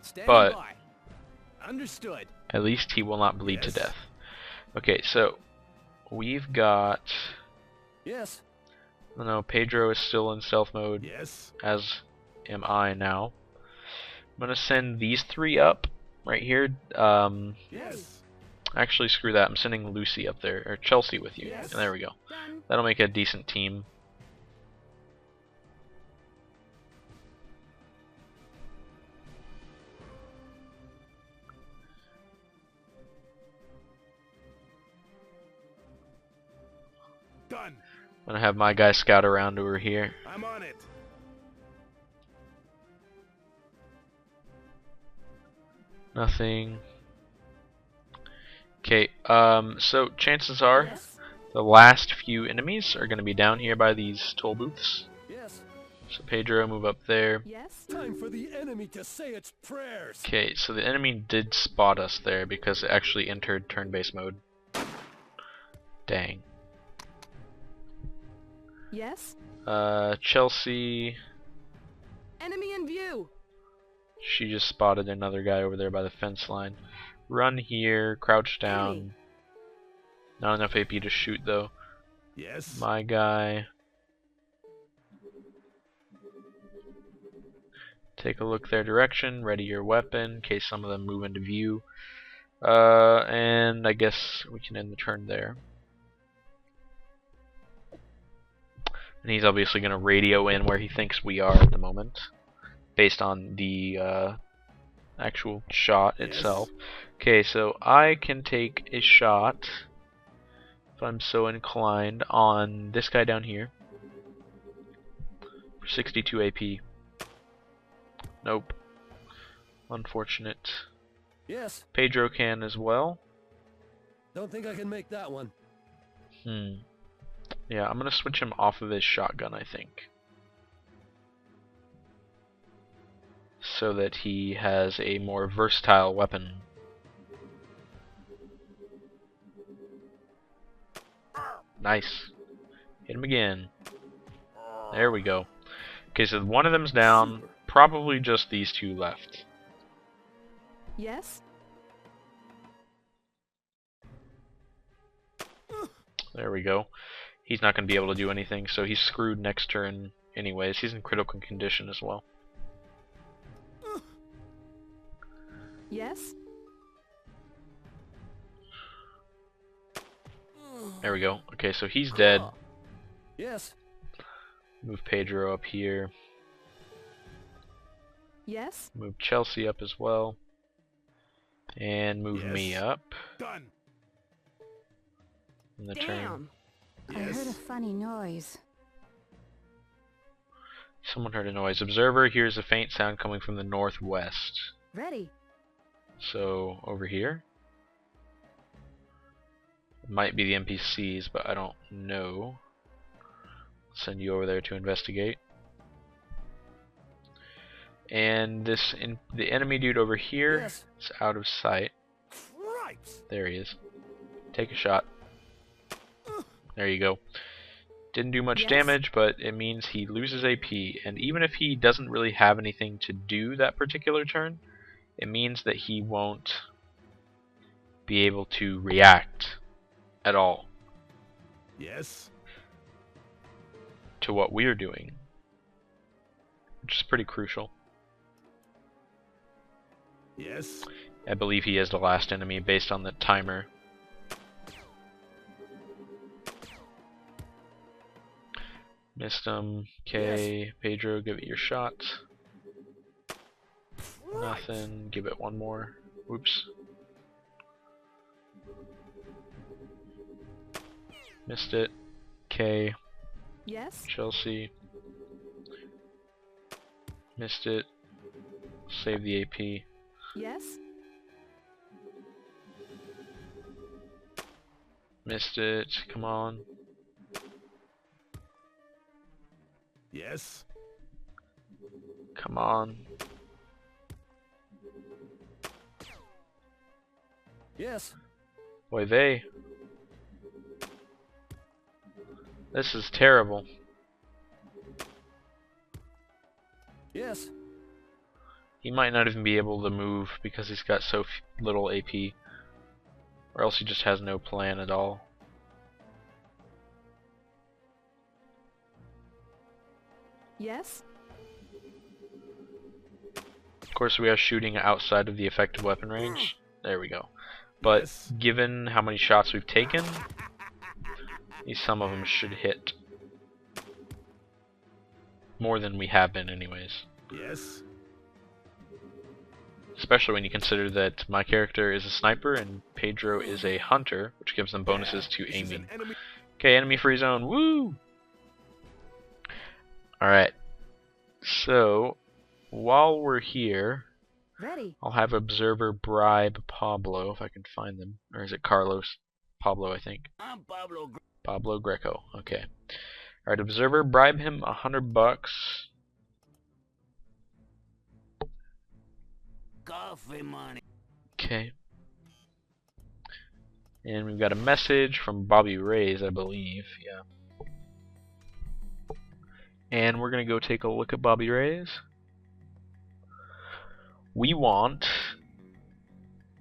[SPEAKER 2] Standing
[SPEAKER 1] But-
[SPEAKER 2] by. Understood.
[SPEAKER 1] At least he will not bleed
[SPEAKER 4] Yes.
[SPEAKER 1] to death. Okay, so we've got...
[SPEAKER 2] Yes.
[SPEAKER 1] No, Pedro is still in stealth mode,
[SPEAKER 4] Yes?
[SPEAKER 1] as am I now. I'm gonna send these three up right here.
[SPEAKER 4] Yes?
[SPEAKER 1] Actually, screw that. I'm sending Lucy up there, or Chelsea with you.
[SPEAKER 2] Yes.
[SPEAKER 1] And there we go.
[SPEAKER 5] Done.
[SPEAKER 1] That'll make a decent team.
[SPEAKER 4] Done!
[SPEAKER 1] I'm gonna have my guy scout around over here.
[SPEAKER 4] I'm on it!
[SPEAKER 1] Nothing. Okay, so chances are
[SPEAKER 5] Yes.
[SPEAKER 1] the last few enemies are gonna be down here by these toll booths.
[SPEAKER 2] Yes.
[SPEAKER 1] So Pedro, move up there.
[SPEAKER 5] Yes.
[SPEAKER 2] Time for the enemy to say its prayers.
[SPEAKER 1] Okay, so the enemy did spot us there because it actually entered turn-based mode. Dang.
[SPEAKER 5] Yes.
[SPEAKER 1] Chelsea,
[SPEAKER 5] Enemy in view.
[SPEAKER 1] she just spotted another guy over there by the fence line. Run here, crouch down. Not enough AP to shoot though.
[SPEAKER 4] Yes?
[SPEAKER 1] My guy. Take a look their direction, ready your weapon in case some of them move into view. And I guess we can end the turn there. And he's obviously going to radio in where he thinks we are at the moment, based on the actual shot itself. Okay, so I can take a shot, if I'm so inclined, on this guy down here for 62 AP. Nope. Unfortunate.
[SPEAKER 2] Yes.
[SPEAKER 1] Pedro can as well.
[SPEAKER 2] Don't think I can make that one.
[SPEAKER 1] Yeah, I'm gonna switch him off of his shotgun, I think, so that he has a more versatile weapon. Nice. Hit him again. There we go. Okay, so one of them's down. Probably just these two left.
[SPEAKER 5] Yes.
[SPEAKER 1] There we go. He's not going to be able to do anything, so he's screwed next turn anyways. He's in critical condition as well.
[SPEAKER 5] Yes.
[SPEAKER 1] There we go. Okay, so he's dead.
[SPEAKER 2] Yes.
[SPEAKER 1] Move Pedro up here.
[SPEAKER 5] Yes.
[SPEAKER 1] Move Chelsea up as well. And move me
[SPEAKER 4] Yes.
[SPEAKER 1] up
[SPEAKER 4] Done!
[SPEAKER 1] in the turn.
[SPEAKER 5] Damn.
[SPEAKER 3] I heard a
[SPEAKER 4] Yes?
[SPEAKER 3] funny noise.
[SPEAKER 1] Someone heard a noise. Observer hears a faint sound coming from the northwest.
[SPEAKER 3] Ready.
[SPEAKER 1] So, over here. It might be the NPCs, but I don't know. Send you over there to investigate. And the enemy dude over here
[SPEAKER 2] Yes.
[SPEAKER 1] is out of sight.
[SPEAKER 4] Cripes!
[SPEAKER 1] There he is. Take a shot. There you go. Didn't do much
[SPEAKER 5] Yes.
[SPEAKER 1] damage, but it means he loses AP. And even if he doesn't really have anything to do that particular turn, it means that he won't be able to react at all
[SPEAKER 4] Yes?
[SPEAKER 1] to what we're doing, which is pretty crucial.
[SPEAKER 4] Yes?
[SPEAKER 1] I believe he is the last enemy based on the timer. Missed him. Okay, Pedro, give it your shot. Nothing. Give it one more. Whoops. Missed it. Okay,
[SPEAKER 5] Yes?
[SPEAKER 1] Chelsea. Missed it. Save the AP.
[SPEAKER 5] Yes?
[SPEAKER 1] Missed it. Come on.
[SPEAKER 4] Yes?
[SPEAKER 1] Come on.
[SPEAKER 2] Yes.
[SPEAKER 1] Boy, they. This is terrible.
[SPEAKER 2] Yes.
[SPEAKER 1] He might not even be able to move because he's got so little AP. Or else he just has no plan at all.
[SPEAKER 5] Yes?
[SPEAKER 1] Of course, we are shooting outside of the effective weapon range. There we go. But
[SPEAKER 4] Yes.
[SPEAKER 1] given how many shots we've taken, some of them should hit. More than we have been anyways.
[SPEAKER 4] Yes?
[SPEAKER 1] Especially when you consider that my character is a sniper and Pedro is a hunter, which gives them bonuses to
[SPEAKER 4] This is
[SPEAKER 1] aiming.
[SPEAKER 4] an enemy.
[SPEAKER 1] Okay, enemy free zone. Woo! Alright. So, while we're here,
[SPEAKER 5] Ready.
[SPEAKER 1] I'll have Observer bribe Pablo, if I can find them. Or is it Carlos? Pablo, I think.
[SPEAKER 4] I'm Pablo.
[SPEAKER 1] Pablo Greco. Okay. Alright, Observer, bribe him $100.
[SPEAKER 4] Coffee money.
[SPEAKER 1] Okay. And we've got a message from Bobby Reyes, I believe. Yeah. And we're going to go take a look at Bobby Reyes. We want...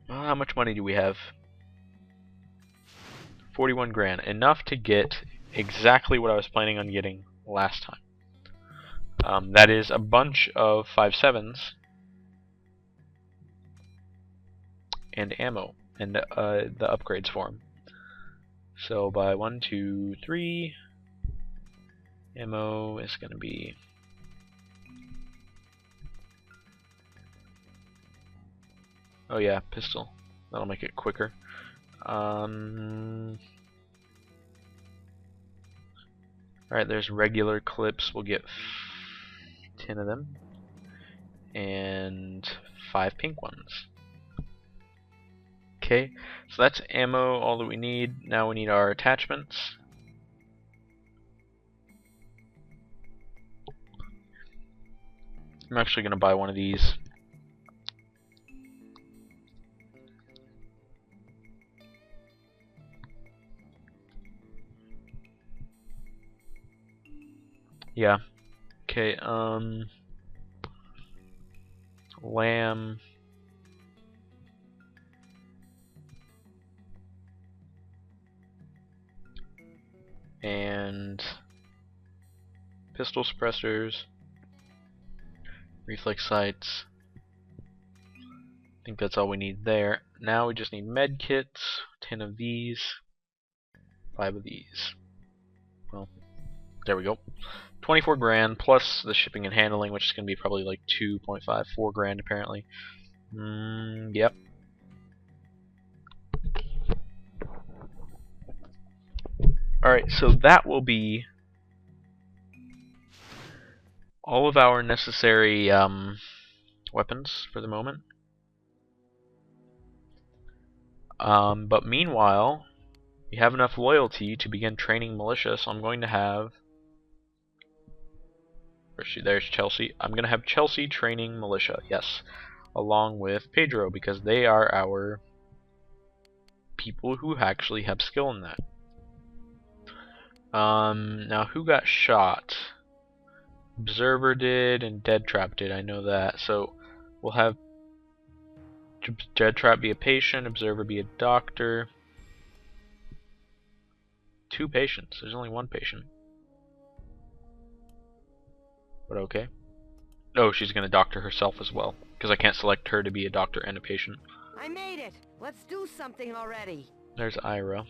[SPEAKER 1] how much money do we have? 41 grand. Enough to get exactly what I was planning on getting last time. That is a bunch of 5.7s and ammo and the upgrades for him. So by 1, 2, 3, ammo is going to be oh yeah, pistol. That'll make it quicker. Alright, there's regular clips. We'll get 10 of them. And 5 pink ones. Okay, so that's ammo, all that we need. Now we need our attachments. I'm actually going to buy one of these. Yeah. Okay, lamb. And pistol suppressors. Reflex sights. I think that's all we need there. Now we just need med kits. 10 of these. 5 of these. Well, there we go. 24 grand plus the shipping and handling, which is going to be probably like 2.5, 4 grand apparently. Yep. Alright, so that will be all of our necessary weapons for the moment. But meanwhile, we have enough loyalty to begin training militia, so I'm going to have Where's she? There's Chelsea. I'm gonna have Chelsea training militia, yes, along with Pedro, because they are our people who actually have skill in that. Now who got shot? Observer did and Dead Trap did, I know that. So we'll have Dead Trap be a patient, Observer be a doctor. 2 patients, there's only 1 patient. But okay. Oh, she's gonna doctor herself as well, because I can't select her to be a doctor and a patient.
[SPEAKER 3] I made it! Let's do something already!
[SPEAKER 1] There's Ira.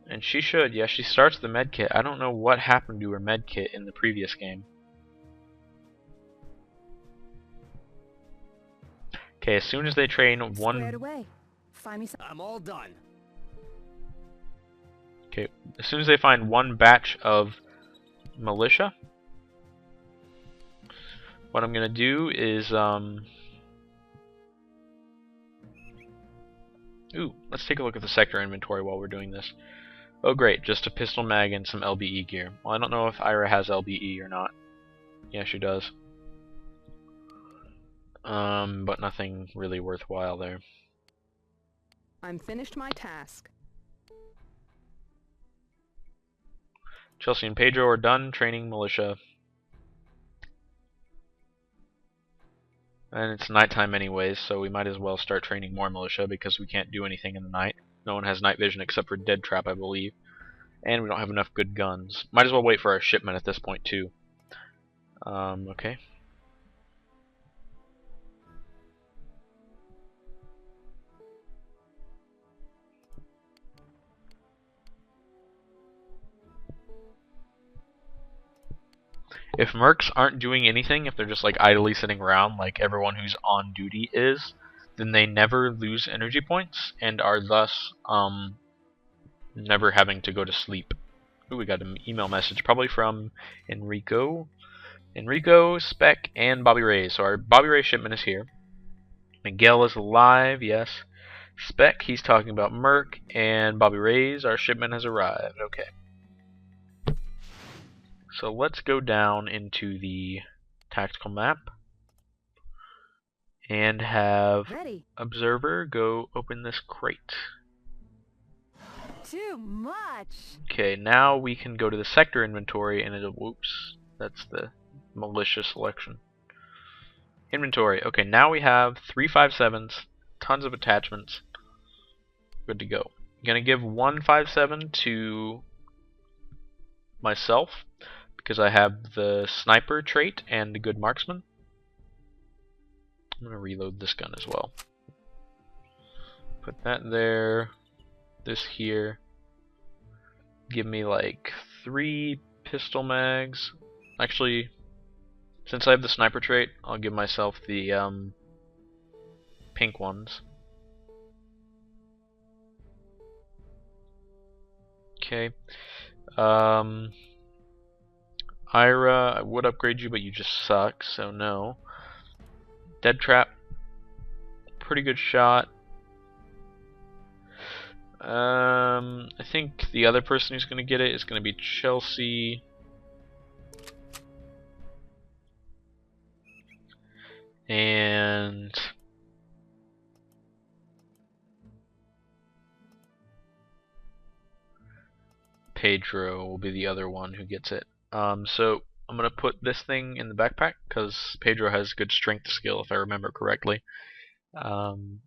[SPEAKER 1] And she should, yeah, she starts the medkit. I don't know what happened to her medkit in the previous game. Okay, as soon as they train
[SPEAKER 5] Squared
[SPEAKER 1] one...
[SPEAKER 5] away. Find me some.
[SPEAKER 2] I'm all done.
[SPEAKER 1] Okay, as soon as they find one batch of militia, what I'm gonna do is, ooh, let's take a look at the sector inventory while we're doing this. Oh great, just a pistol mag and some LBE gear. Well, I don't know if Ira has LBE or not. Yeah, she does. But nothing really worthwhile there.
[SPEAKER 5] I'm finished my task.
[SPEAKER 1] Chelsea and Pedro are done training militia. And it's nighttime anyways, so we might as well start training more militia because we can't do anything in the night. No one has night vision except for Dead Trap, I believe. And we don't have enough good guns. Might as well wait for our shipment at this point too. Okay. If mercs aren't doing anything, if they're just like idly sitting around like everyone who's on duty is, then they never lose energy points and are thus never having to go to sleep. Ooh, we got an email message probably from Enrico, Spec, and Bobby Ray. So our Bobby Ray shipment is here. Miguel is alive, yes. Spec, he's talking about Merc, and Bobby Ray's, our shipment has arrived. Okay. So let's go down into the tactical map and have
[SPEAKER 5] Ready.
[SPEAKER 1] Observer go open this crate.
[SPEAKER 3] Too much!
[SPEAKER 1] Okay, now we can go to the sector inventory and it'll, whoops, that's the militia selection. Inventory, okay, now we have 357s, tons of attachments, good to go. I'm gonna give 157 to myself, because I have the sniper trait and the good marksman. I'm going to reload this gun as well. Put that there, this here. Give me like 3 pistol mags. Actually, since I have the sniper trait, I'll give myself the pink ones. Okay. Ira, I would upgrade you, but you just suck, so no. Dead Trap, pretty good shot. I think the other person who's going to get it is going to be Chelsea. And Pedro will be the other one who gets it. So I'm going to put this thing in the backpack because Pedro has good strength skill if I remember correctly. And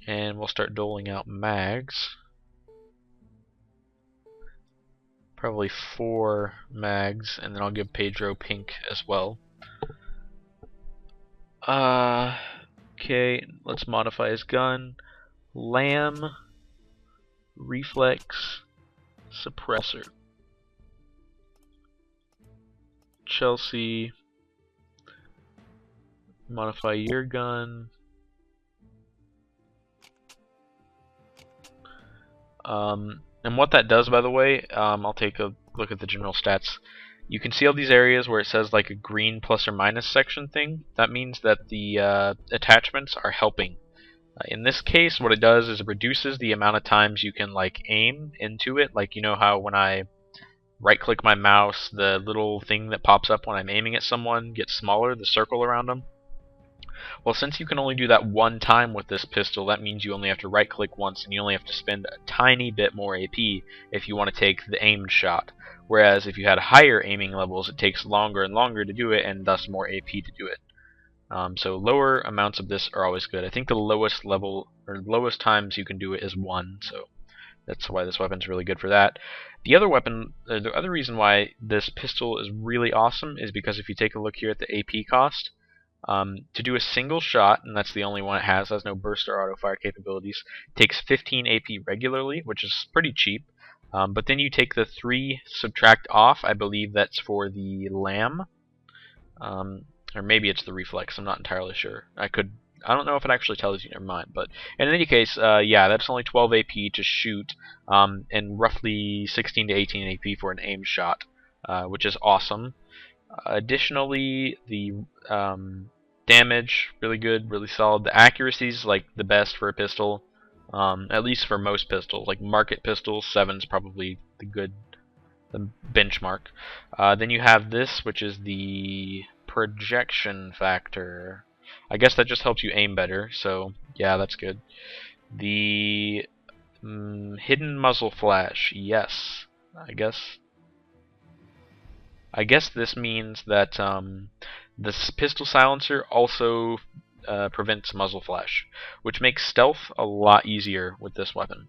[SPEAKER 1] we'll start doling out mags. Probably 4 mags, and then I'll give Pedro pink as well. Okay, let's modify his gun. Lamb, reflex, suppressor. Chelsea, modify your gun. And what that does, by the way, I'll take a look at the general stats. You can see all these areas where it says like a green plus or minus section thing. That means that the attachments are helping. In this case, what it does is it reduces the amount of times you can like aim into it. Like, you know how when I right click my mouse, the little thing that pops up when I'm aiming at someone gets smaller, the circle around them. Well, since you can only do that one time with this pistol, that means you only have to right click once and you only have to spend a tiny bit more AP if you want to take the aimed shot. Whereas if you had higher aiming levels, it takes longer and longer to do it and thus more AP to do it. So lower amounts of this are always good. I think the lowest level or lowest times you can do it is 1, so that's why this weapon's really good for that. The other weapon, the other reason why this pistol is really awesome is because if you take a look here at the AP cost, to do a single shot, and that's the only one it has no burst or auto fire capabilities, takes 15 AP regularly, which is pretty cheap. But then you take the 3 subtract off. I believe that's for the lamb, or maybe it's the reflex. I'm not entirely sure. I don't know if it actually tells you. Never mind. But in any case, yeah, that's only 12 AP to shoot, and roughly 16 to 18 AP for an aim shot, which is awesome. Additionally, the damage, really good, really solid. The accuracy is like the best for a pistol, at least for most pistols. Like market pistols, 7's probably the benchmark. Then you have this, which is the projection factor. I guess that just helps you aim better, so yeah, that's good. The hidden muzzle flash, yes, I guess this means that this pistol silencer also prevents muzzle flash, which makes stealth a lot easier with this weapon.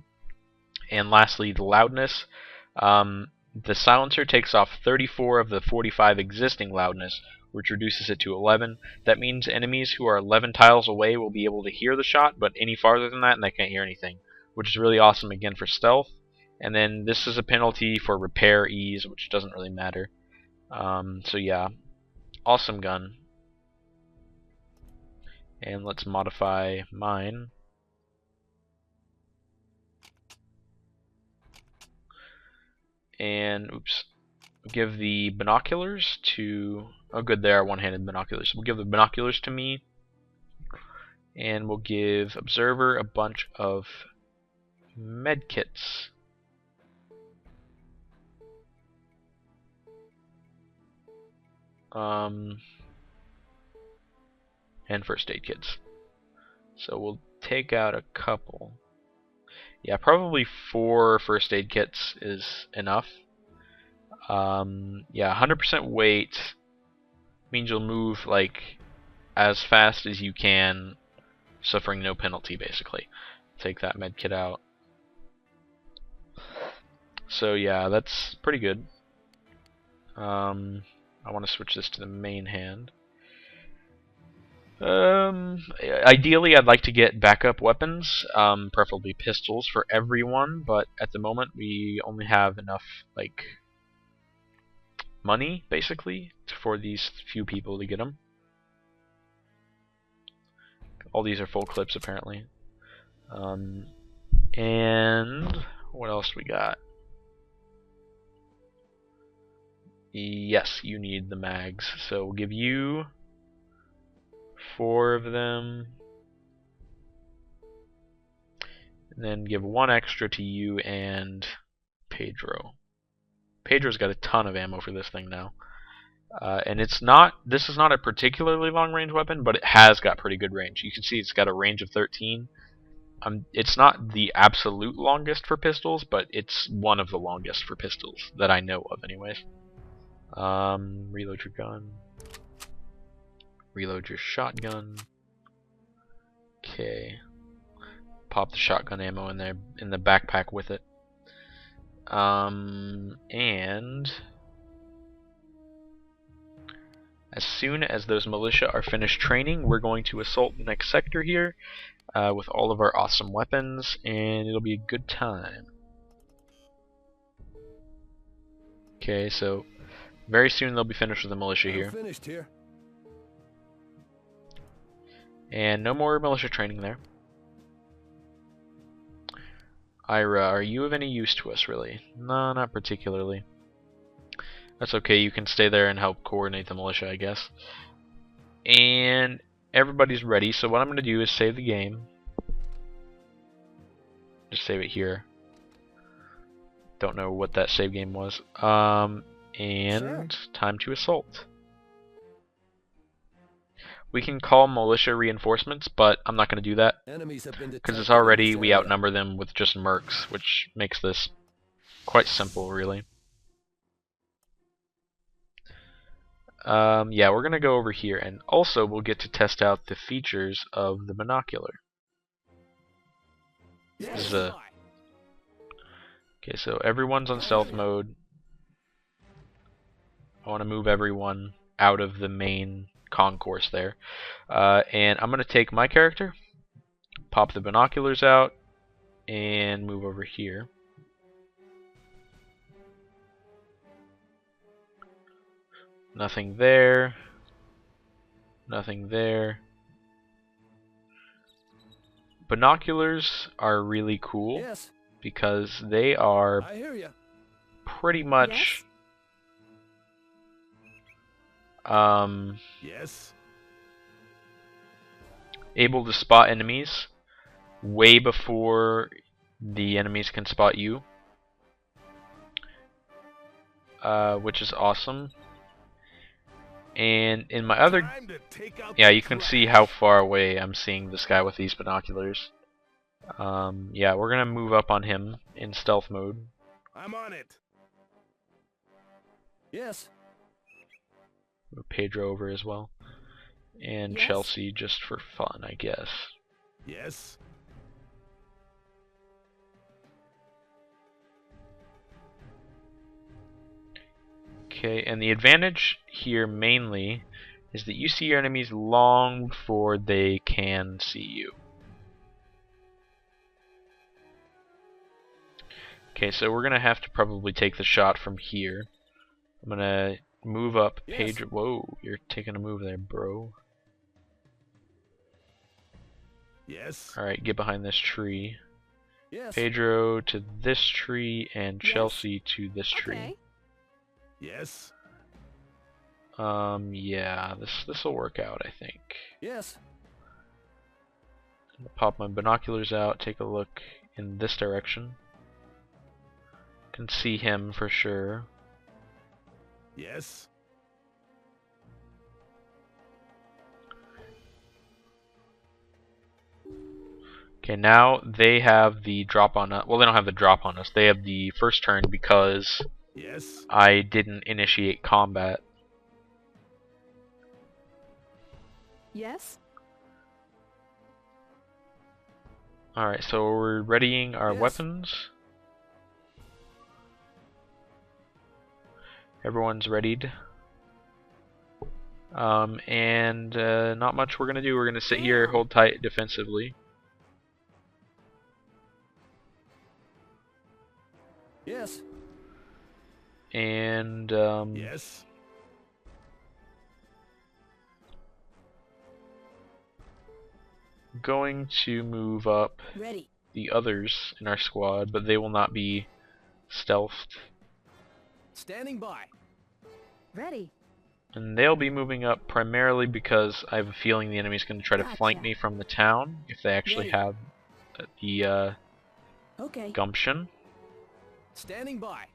[SPEAKER 1] And lastly, the loudness. The silencer takes off 34 of the 45 existing loudness, which reduces it to 11. That means enemies who are 11 tiles away will be able to hear the shot, but any farther than that, and they can't hear anything, which is really awesome again for stealth. And then this is a penalty for repair ease, which doesn't really matter. So yeah, awesome gun. And let's modify mine. And oops, give the binoculars to, oh good, they are one-handed binoculars. We'll give the binoculars to me, and we'll give observer a bunch of med kits. And first aid kits. So we'll take out a couple. Yeah, probably 4 first aid kits is enough. Yeah, 100% weight means you'll move like as fast as you can, suffering no penalty basically. Take that med kit out. So yeah, that's pretty good. I want to switch this to the main hand. Ideally, I'd like to get backup weapons, preferably pistols for everyone, but at the moment we only have enough like money basically for these few people to get them. All these are full clips apparently. And what else we got? Yes, you need the mags, so we'll give you 4 of them, and then give 1 extra to you and Pedro. Pedro's got a ton of ammo for this thing now, and this is not a particularly long range weapon, but it has got pretty good range. You can see it's got a range of 13. It's not the absolute longest for pistols, but it's one of the longest for pistols that I know of anyways. Reload your gun. Reload your shotgun. Okay. Pop the shotgun ammo in there in the backpack with it. And as soon as those militia are finished training, we're going to assault the next sector here with all of our awesome weapons, and it'll be a good time. Okay, so very soon they'll be finished with the militia here.
[SPEAKER 4] Finished here.
[SPEAKER 1] And no more militia training there. Ira, are you of any use to us, really? No, not particularly. That's okay, you can stay there and help coordinate the militia, I guess. And everybody's ready, so what I'm going to do is save the game. Just save it here. Don't know what that save game was. And time to assault. We can call militia reinforcements, but I'm not going to do that because it's already we outnumber them with just mercs, which makes this quite simple, really. Yeah, we're going to go over here, and also we'll get to test out the features of the binocular. This is a... Okay, so everyone's on stealth mode. I want to move everyone out of the main concourse there. And I'm going to take my character, pop the binoculars out, and move over here. Nothing there. Nothing there. Binoculars are really cool because they are pretty much able to spot enemies way before the enemies can spot you, which is awesome. And in my other, yeah, you can see how far away I'm seeing this guy with these binoculars. Yeah, we're gonna move up on him in stealth mode.
[SPEAKER 4] I'm on it. Yes.
[SPEAKER 1] Move Pedro over as well, and
[SPEAKER 3] Yes.
[SPEAKER 1] Chelsea just for fun, I guess.
[SPEAKER 4] Yes.
[SPEAKER 1] Okay, and the advantage here mainly is that you see your enemies long before they can see you. Okay, so we're gonna have to probably take the shot from here. I'm gonna move up Pedro. Whoa, you're taking a move there, bro.
[SPEAKER 4] Yes.
[SPEAKER 1] Alright, get behind this tree.
[SPEAKER 4] Yes.
[SPEAKER 1] Pedro to this tree, and Chelsea to this tree.
[SPEAKER 3] Okay.
[SPEAKER 4] Yes.
[SPEAKER 1] Yeah, this'll work out, I think.
[SPEAKER 4] Yes.
[SPEAKER 1] I'm gonna pop my binoculars out, take a look in this direction. Can see him for sure.
[SPEAKER 4] Yes.
[SPEAKER 1] Okay, now they have the drop on us. Well, they don't have the drop on us. They have the first turn because
[SPEAKER 4] Yes.
[SPEAKER 1] I didn't initiate combat.
[SPEAKER 5] Yes?
[SPEAKER 1] Alright, so we're readying our
[SPEAKER 4] Yes.
[SPEAKER 1] weapons. Everyone's readied. And not much we're gonna do. We're gonna sit here, hold tight defensively.
[SPEAKER 4] Yes.
[SPEAKER 1] And
[SPEAKER 4] Yes.
[SPEAKER 1] going to move up
[SPEAKER 3] Ready.
[SPEAKER 1] the others in our squad, but they will not be stealthed.
[SPEAKER 4] Standing by.
[SPEAKER 3] Ready.
[SPEAKER 1] And they'll be moving up primarily because I have a feeling the enemy's going to try to flank me from the town if they actually have the
[SPEAKER 3] Okay.
[SPEAKER 1] gumption.
[SPEAKER 4] Standing by.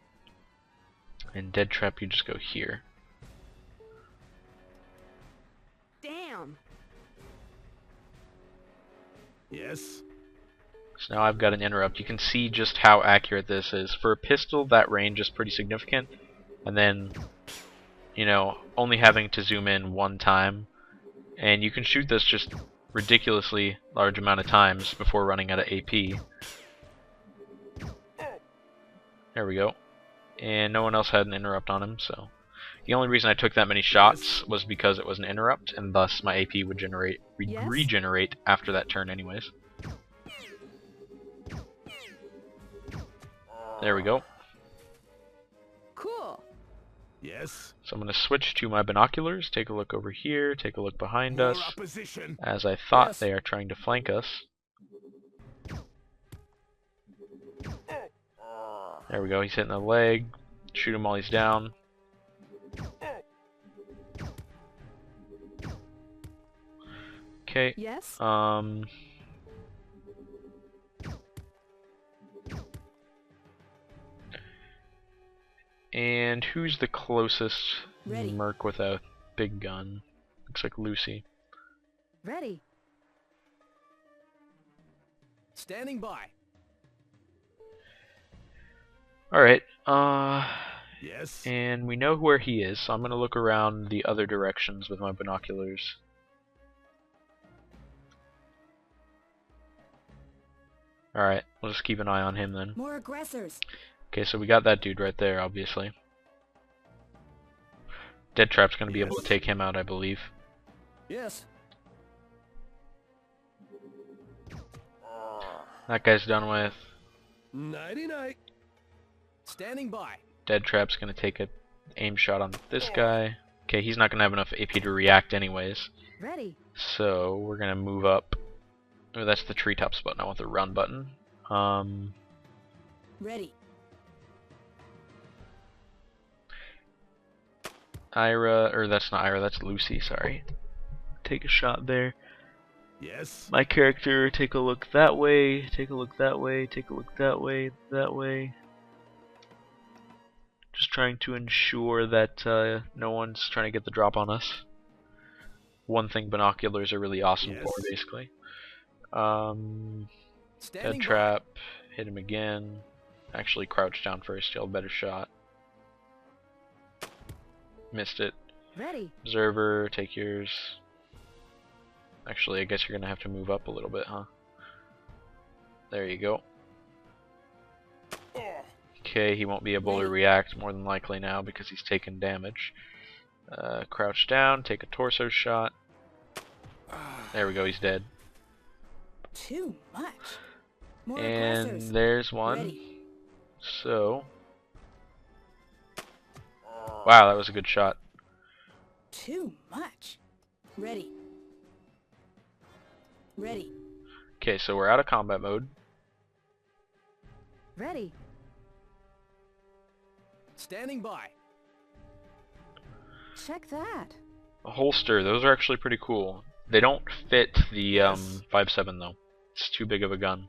[SPEAKER 1] And Dead Trap, you just go here.
[SPEAKER 3] Damn.
[SPEAKER 4] Yes.
[SPEAKER 1] So now I've got an interrupt. You can see just how accurate this is. For a pistol, that range is pretty significant. And then, you know, only having to zoom in one time. And you can shoot this just ridiculously large amount of times before running out of AP. There we go. And no one else had an interrupt on him, so... The only reason I took that many shots was because it was an interrupt, and thus my AP would regenerate after that turn anyways. There we go.
[SPEAKER 3] Cool.
[SPEAKER 4] Yes.
[SPEAKER 1] So I'm going to switch to my binoculars, take a look over here, take a look behind
[SPEAKER 4] More
[SPEAKER 1] us.
[SPEAKER 4] opposition.
[SPEAKER 1] As I thought,
[SPEAKER 4] Yes.
[SPEAKER 1] they are trying to flank us. There we go, he's hitting the leg. Shoot him while he's down. Okay.
[SPEAKER 5] Yes?
[SPEAKER 1] And who's the closest
[SPEAKER 3] Ready.
[SPEAKER 1] merc with a big gun? Looks like Lucy.
[SPEAKER 3] Ready.
[SPEAKER 2] Standing by.
[SPEAKER 1] Alright,
[SPEAKER 4] Yes?
[SPEAKER 1] and we know where he is, so I'm gonna look around the other directions with my binoculars. Alright, we'll just keep an eye on him then.
[SPEAKER 3] More aggressors.
[SPEAKER 1] Okay, so we got that dude right there, obviously. Dead Trap's gonna be able to take him out, I believe.
[SPEAKER 2] Yes.
[SPEAKER 1] That guy's done with.
[SPEAKER 2] Nighty-night. Standing by.
[SPEAKER 1] Dead Trap's gonna take a aim shot on this guy. Okay, he's not gonna have enough AP to react anyways.
[SPEAKER 3] Ready.
[SPEAKER 1] So we're gonna move up. Oh, that's the treetops button. I want the run button.
[SPEAKER 3] Ready.
[SPEAKER 1] Ira, or that's not Ira, that's Lucy, sorry. Take a shot there.
[SPEAKER 4] Yes?
[SPEAKER 1] My character, take a look that way, take a look that way, take a look that way, that way. Just trying to ensure that no one's trying to get the drop on us. One thing binoculars are really awesome
[SPEAKER 4] Yes.
[SPEAKER 1] for, basically.
[SPEAKER 2] Standing
[SPEAKER 1] Dead
[SPEAKER 2] by.
[SPEAKER 1] Trap, hit him again. Actually, crouch down first, you'll have a better shot. Missed it.
[SPEAKER 3] Ready.
[SPEAKER 1] Observer, take yours. Actually, I guess you're gonna have to move up a little bit, huh? There you go. Okay, he won't be able to react more than likely now because he's taken damage. Crouch down, take a torso shot. There we go, he's dead.
[SPEAKER 3] Too much. More
[SPEAKER 1] And
[SPEAKER 3] aggressors.
[SPEAKER 1] there's one.
[SPEAKER 3] Ready.
[SPEAKER 1] So. Wow, that was a good shot.
[SPEAKER 3] Too much. Ready. Ready.
[SPEAKER 1] Okay, so we're out of combat mode.
[SPEAKER 3] Ready.
[SPEAKER 2] Standing by.
[SPEAKER 3] Check that.
[SPEAKER 1] A holster, those are actually pretty cool. They don't fit the 5.7 though. It's too big of a gun.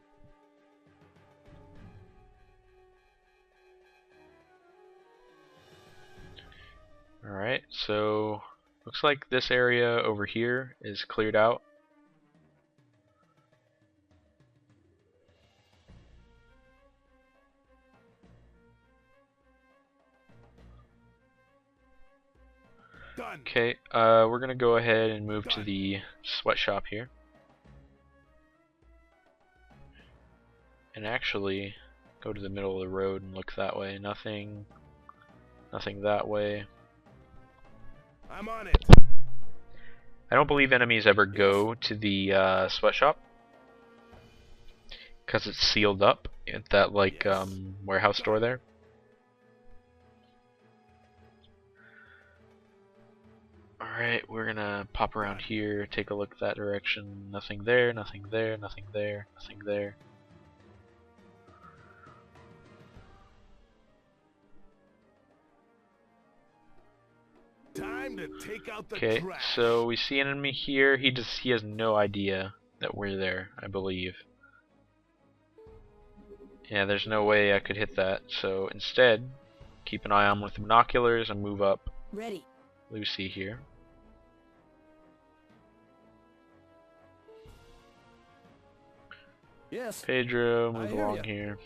[SPEAKER 1] Alright, so looks like this area over here is cleared out.
[SPEAKER 4] Done.
[SPEAKER 1] Okay, we're gonna go ahead and move to the sweatshop here. And actually go to the middle of the road and look that way. Nothing that way.
[SPEAKER 4] I'm on it.
[SPEAKER 1] I don't believe enemies ever go to the sweatshop because it's sealed up at that like warehouse store there. Alright, we're gonna pop around here, take a look that direction. Nothing there, nothing there, nothing there, nothing there.
[SPEAKER 4] Time to take out the
[SPEAKER 1] Okay,
[SPEAKER 4] trash.
[SPEAKER 1] so we see an enemy here. He has no idea that we're there, I believe. Yeah, there's no way I could hit that. So instead, keep an eye on with the binoculars and move up
[SPEAKER 3] Ready.
[SPEAKER 1] Lucy here.
[SPEAKER 2] Yes.
[SPEAKER 1] Pedro,
[SPEAKER 2] I
[SPEAKER 1] move
[SPEAKER 2] hear
[SPEAKER 1] along
[SPEAKER 2] ya.
[SPEAKER 1] here.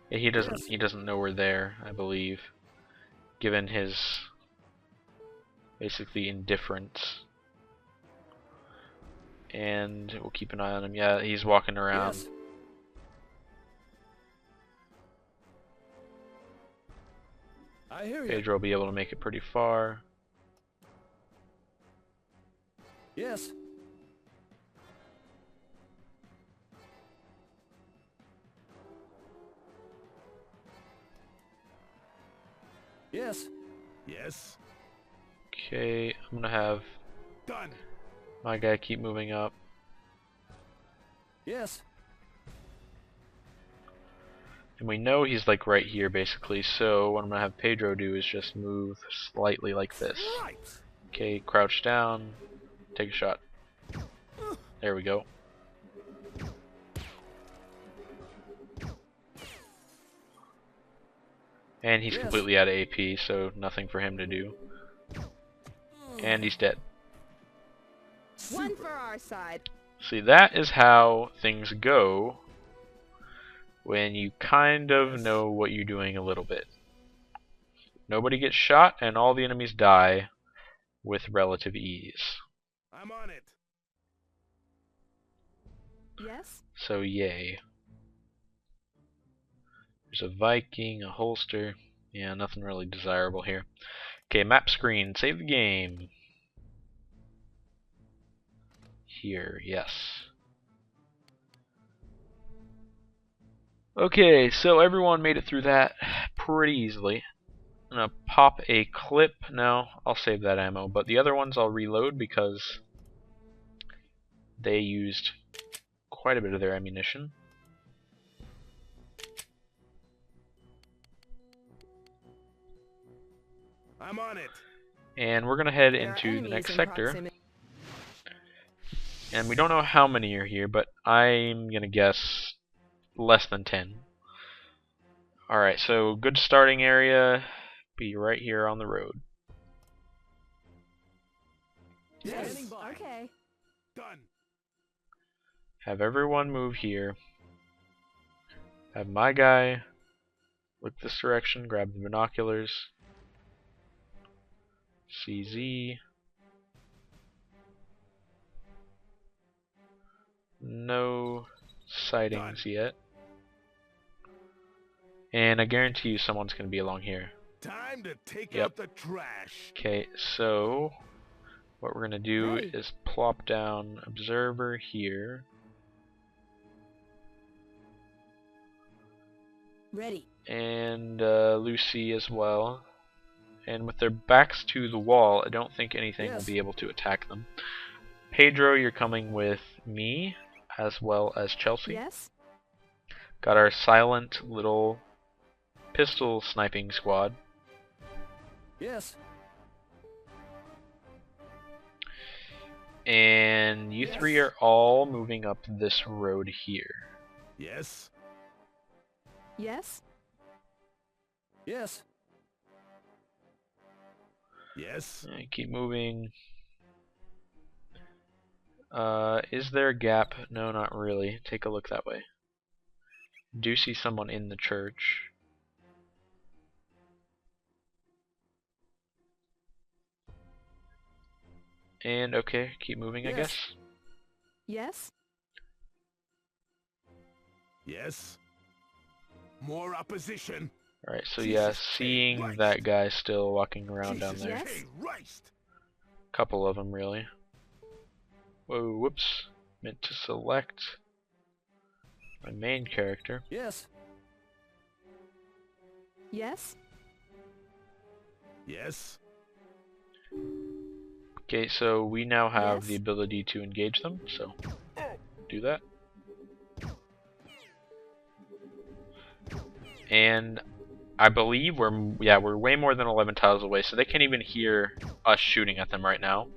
[SPEAKER 1] Yeah, he doesn't know we're there, I believe. Given his basically indifference. And we'll keep an eye on him. Yeah, he's walking around.
[SPEAKER 2] Yes. I hear you.
[SPEAKER 1] Pedro will be able to make it pretty far.
[SPEAKER 2] Yes. Yes.
[SPEAKER 4] Yes.
[SPEAKER 1] Okay, I'm gonna have
[SPEAKER 4] Done.
[SPEAKER 1] my guy keep moving up.
[SPEAKER 2] Yes.
[SPEAKER 1] And we know he's like right here basically, so what I'm gonna have Pedro do is just move slightly like this.
[SPEAKER 4] Right.
[SPEAKER 1] Okay, crouch down, take a shot. There we go. And he's completely out of AP, so nothing for him to do. And he's dead.
[SPEAKER 5] One for our side.
[SPEAKER 1] See, that is how things go when you kind of know what you're doing a little bit. Nobody gets shot, and all the enemies die with relative ease.
[SPEAKER 4] I'm on it.
[SPEAKER 5] Yes?
[SPEAKER 1] So yay. There's a Viking, a holster. Yeah, nothing really desirable here. Okay, map screen. Save the game. Here, yes. Okay, so everyone made it through that pretty easily. I'm gonna pop a clip. No, I'll save that ammo, but the other ones I'll reload because they used quite a bit of their ammunition.
[SPEAKER 4] I'm on it.
[SPEAKER 1] And we're gonna head
[SPEAKER 5] There are
[SPEAKER 1] into the
[SPEAKER 5] enemies
[SPEAKER 1] next
[SPEAKER 5] in
[SPEAKER 1] sector.
[SPEAKER 5] proximity.
[SPEAKER 1] And we don't know how many are here, but I'm gonna guess less than 10. Alright, so good starting area. Be right here on the road.
[SPEAKER 4] Yes.
[SPEAKER 5] Okay.
[SPEAKER 4] Done.
[SPEAKER 1] Have everyone move here. Have my guy look this direction, grab the binoculars. CZ. No sightings yet. And I guarantee you someone's going to be along here.
[SPEAKER 4] Time to take
[SPEAKER 1] Yep.
[SPEAKER 4] out the trash.
[SPEAKER 1] Okay, so what we're going to do
[SPEAKER 5] Ready.
[SPEAKER 1] is plop down observer here.
[SPEAKER 5] Ready.
[SPEAKER 1] And Lucy as well. And with their backs to the wall, I don't think anything will be able to attack them. Pedro, you're coming with me, as well as Chelsea.
[SPEAKER 5] Yes?
[SPEAKER 1] Got our silent little pistol sniping squad.
[SPEAKER 2] Yes.
[SPEAKER 1] And you three are all moving up this road here.
[SPEAKER 4] Yes.
[SPEAKER 5] Yes?
[SPEAKER 2] Yes.
[SPEAKER 4] Yes.
[SPEAKER 1] Keep moving. Is there a gap? No, not really. Take a look that way. Do see someone in the church. And okay, keep moving, I
[SPEAKER 2] Yes.
[SPEAKER 1] guess.
[SPEAKER 5] Yes?
[SPEAKER 4] Yes. More opposition.
[SPEAKER 1] Alright, so
[SPEAKER 4] Jesus
[SPEAKER 1] yeah,
[SPEAKER 4] K.
[SPEAKER 1] seeing
[SPEAKER 4] Christ.
[SPEAKER 1] that guy still walking around down
[SPEAKER 4] Jesus
[SPEAKER 1] there.
[SPEAKER 5] Yes.
[SPEAKER 4] K. Christ.
[SPEAKER 1] Couple of them, really. Whoa, whoops. Meant to select my main character.
[SPEAKER 2] Yes.
[SPEAKER 5] Yes?
[SPEAKER 4] Yes.
[SPEAKER 1] Okay, so we now have
[SPEAKER 5] Yes.
[SPEAKER 1] the ability to engage them, so do that. And I believe we're way more than 11 tiles away, so they can't even hear us shooting at them right now.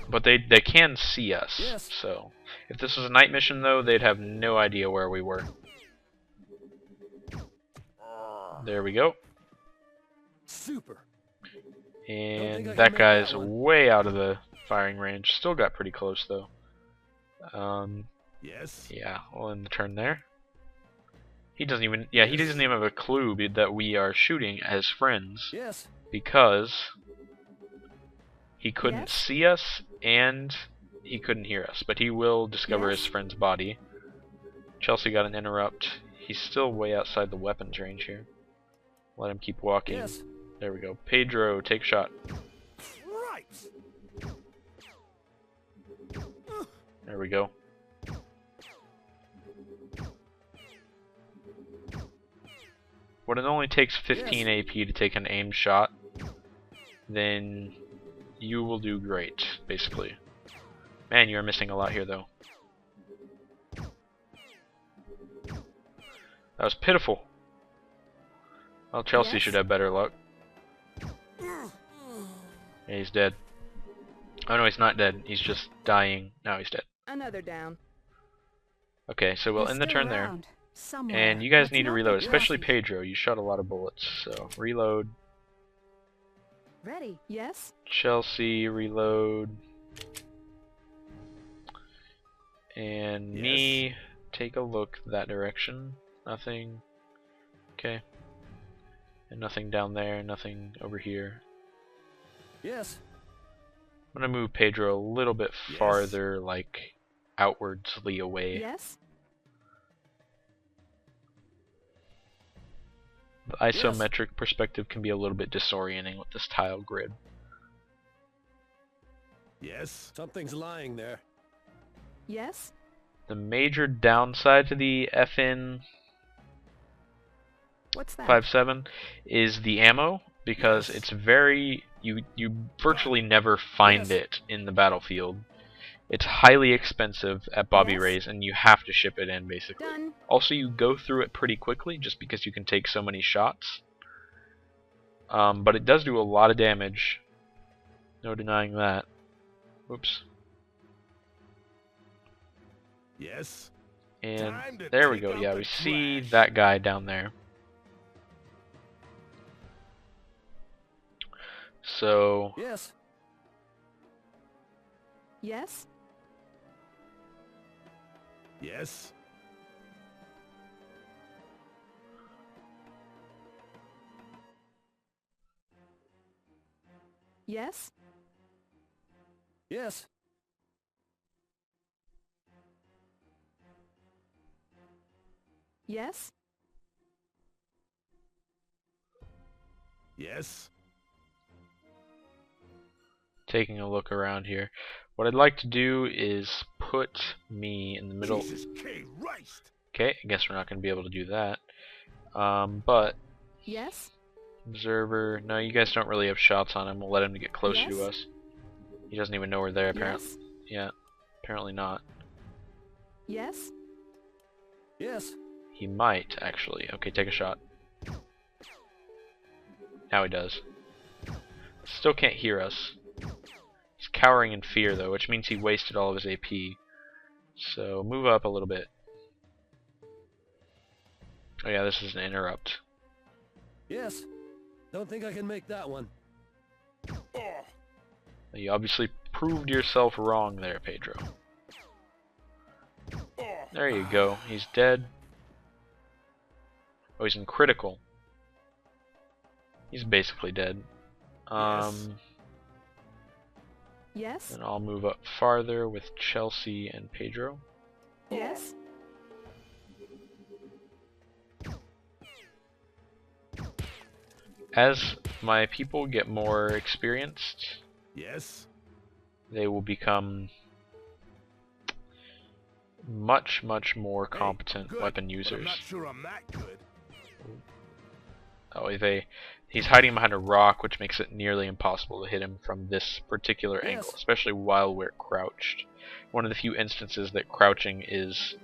[SPEAKER 1] But they can see us.
[SPEAKER 2] Yes.
[SPEAKER 1] So if this was a night mission, though, they'd have no idea where we were. There we go.
[SPEAKER 2] Super.
[SPEAKER 1] And
[SPEAKER 2] I can
[SPEAKER 1] that
[SPEAKER 2] make
[SPEAKER 1] guy's
[SPEAKER 2] that one.
[SPEAKER 1] way out of the firing range. Still got pretty close, though.
[SPEAKER 4] Yes.
[SPEAKER 1] Yeah, we'll end the turn there. He doesn't even have a clue that we are shooting as friends
[SPEAKER 2] Yes.
[SPEAKER 1] because he couldn't
[SPEAKER 5] Yes.
[SPEAKER 1] see us and he couldn't hear us, but he will discover
[SPEAKER 5] Yes.
[SPEAKER 1] his friend's body. Chelsea got an interrupt. He's still way outside the weapons range here. Let him keep walking.
[SPEAKER 2] Yes.
[SPEAKER 1] There we go. Pedro, take a shot.
[SPEAKER 4] Right.
[SPEAKER 1] There we go. When it only takes 15 AP to take an aimed shot, then you will do great, basically. Man, you are missing a lot here, though. That was pitiful. Well, Chelsea
[SPEAKER 5] Yes.
[SPEAKER 1] should have better luck. Yeah, he's dead. Oh no, he's not dead. He's just dying. Now he's dead.
[SPEAKER 5] Another down.
[SPEAKER 1] Okay, so we'll
[SPEAKER 3] He's
[SPEAKER 1] end the
[SPEAKER 3] still
[SPEAKER 1] turn there.
[SPEAKER 3] around. Somewhere.
[SPEAKER 1] And you guys
[SPEAKER 3] Let's
[SPEAKER 1] need to
[SPEAKER 3] not
[SPEAKER 1] reload,
[SPEAKER 3] get
[SPEAKER 1] especially
[SPEAKER 3] lost.
[SPEAKER 1] Pedro. You shot a lot of bullets, so reload.
[SPEAKER 3] Ready.
[SPEAKER 5] Yes?
[SPEAKER 1] Chelsea, reload. And
[SPEAKER 4] Yes.
[SPEAKER 1] me, take a look that direction. Nothing. Okay. And nothing down there, nothing over here.
[SPEAKER 6] Yes.
[SPEAKER 1] I'm gonna move Pedro a little bit
[SPEAKER 4] Yes.
[SPEAKER 1] farther, like outwardsly away.
[SPEAKER 5] Yes?
[SPEAKER 1] The isometric perspective can be a little bit disorienting with this tile grid.
[SPEAKER 4] Yes.
[SPEAKER 6] Something's lying there.
[SPEAKER 5] Yes?
[SPEAKER 1] The major downside to the FN
[SPEAKER 5] What's that?
[SPEAKER 1] 57 is the ammo, because
[SPEAKER 4] Yes.
[SPEAKER 1] it's very you virtually never find
[SPEAKER 6] Yes.
[SPEAKER 1] it in the battlefield. It's highly expensive at Bobby
[SPEAKER 5] Yes.
[SPEAKER 1] Ray's, and you have to ship it in basically.
[SPEAKER 5] Done.
[SPEAKER 1] Also, you go through it pretty quickly just because you can take so many shots. But it does do a lot of damage. No denying that. Oops.
[SPEAKER 4] Yes.
[SPEAKER 1] And
[SPEAKER 4] Time to
[SPEAKER 1] there we
[SPEAKER 4] take
[SPEAKER 1] go.
[SPEAKER 4] out
[SPEAKER 1] Yeah,
[SPEAKER 4] the
[SPEAKER 1] we see
[SPEAKER 4] trash.
[SPEAKER 1] that guy down there. So
[SPEAKER 6] Yes.
[SPEAKER 5] Yes?
[SPEAKER 4] Yes.
[SPEAKER 5] Yes?
[SPEAKER 6] Yes.
[SPEAKER 5] Yes?
[SPEAKER 4] Yes.
[SPEAKER 1] taking a look around here. What I'd like to do is put me in the middle.
[SPEAKER 4] Jesus Christ.
[SPEAKER 1] Okay, I guess we're not going to be able to do that. But
[SPEAKER 5] Yes?
[SPEAKER 1] observer, no, you guys don't really have shots on him. We'll let him get closer to
[SPEAKER 5] Yes.
[SPEAKER 1] us. He doesn't even know we're there, apparently.
[SPEAKER 5] Yes?
[SPEAKER 1] Yeah, apparently not.
[SPEAKER 5] Yes?
[SPEAKER 6] Yes.
[SPEAKER 1] He might, actually. Okay, take a shot. Now he does. Still can't hear us. He's cowering in fear, though, which means he wasted all of his AP. So, move up a little bit. Oh yeah, this is an interrupt.
[SPEAKER 6] Yes. Don't think I can make that one.
[SPEAKER 1] You obviously proved yourself wrong there, Pedro. There you go. He's dead. Oh, he's in critical. He's basically dead.
[SPEAKER 5] Yes?
[SPEAKER 1] And I'll move up farther with Chelsea and Pedro.
[SPEAKER 5] Yes?
[SPEAKER 1] As my people get more experienced,
[SPEAKER 4] Yes.
[SPEAKER 1] they will become much more
[SPEAKER 4] Hey,
[SPEAKER 1] competent
[SPEAKER 4] good,
[SPEAKER 1] weapon
[SPEAKER 4] but I'm
[SPEAKER 1] users.
[SPEAKER 4] not sure I'm that good.
[SPEAKER 1] Oh, he's hiding behind a rock, which makes it nearly impossible to hit him from this particular
[SPEAKER 6] Yes.
[SPEAKER 1] angle, especially while we're crouched. One of the few instances that crouching is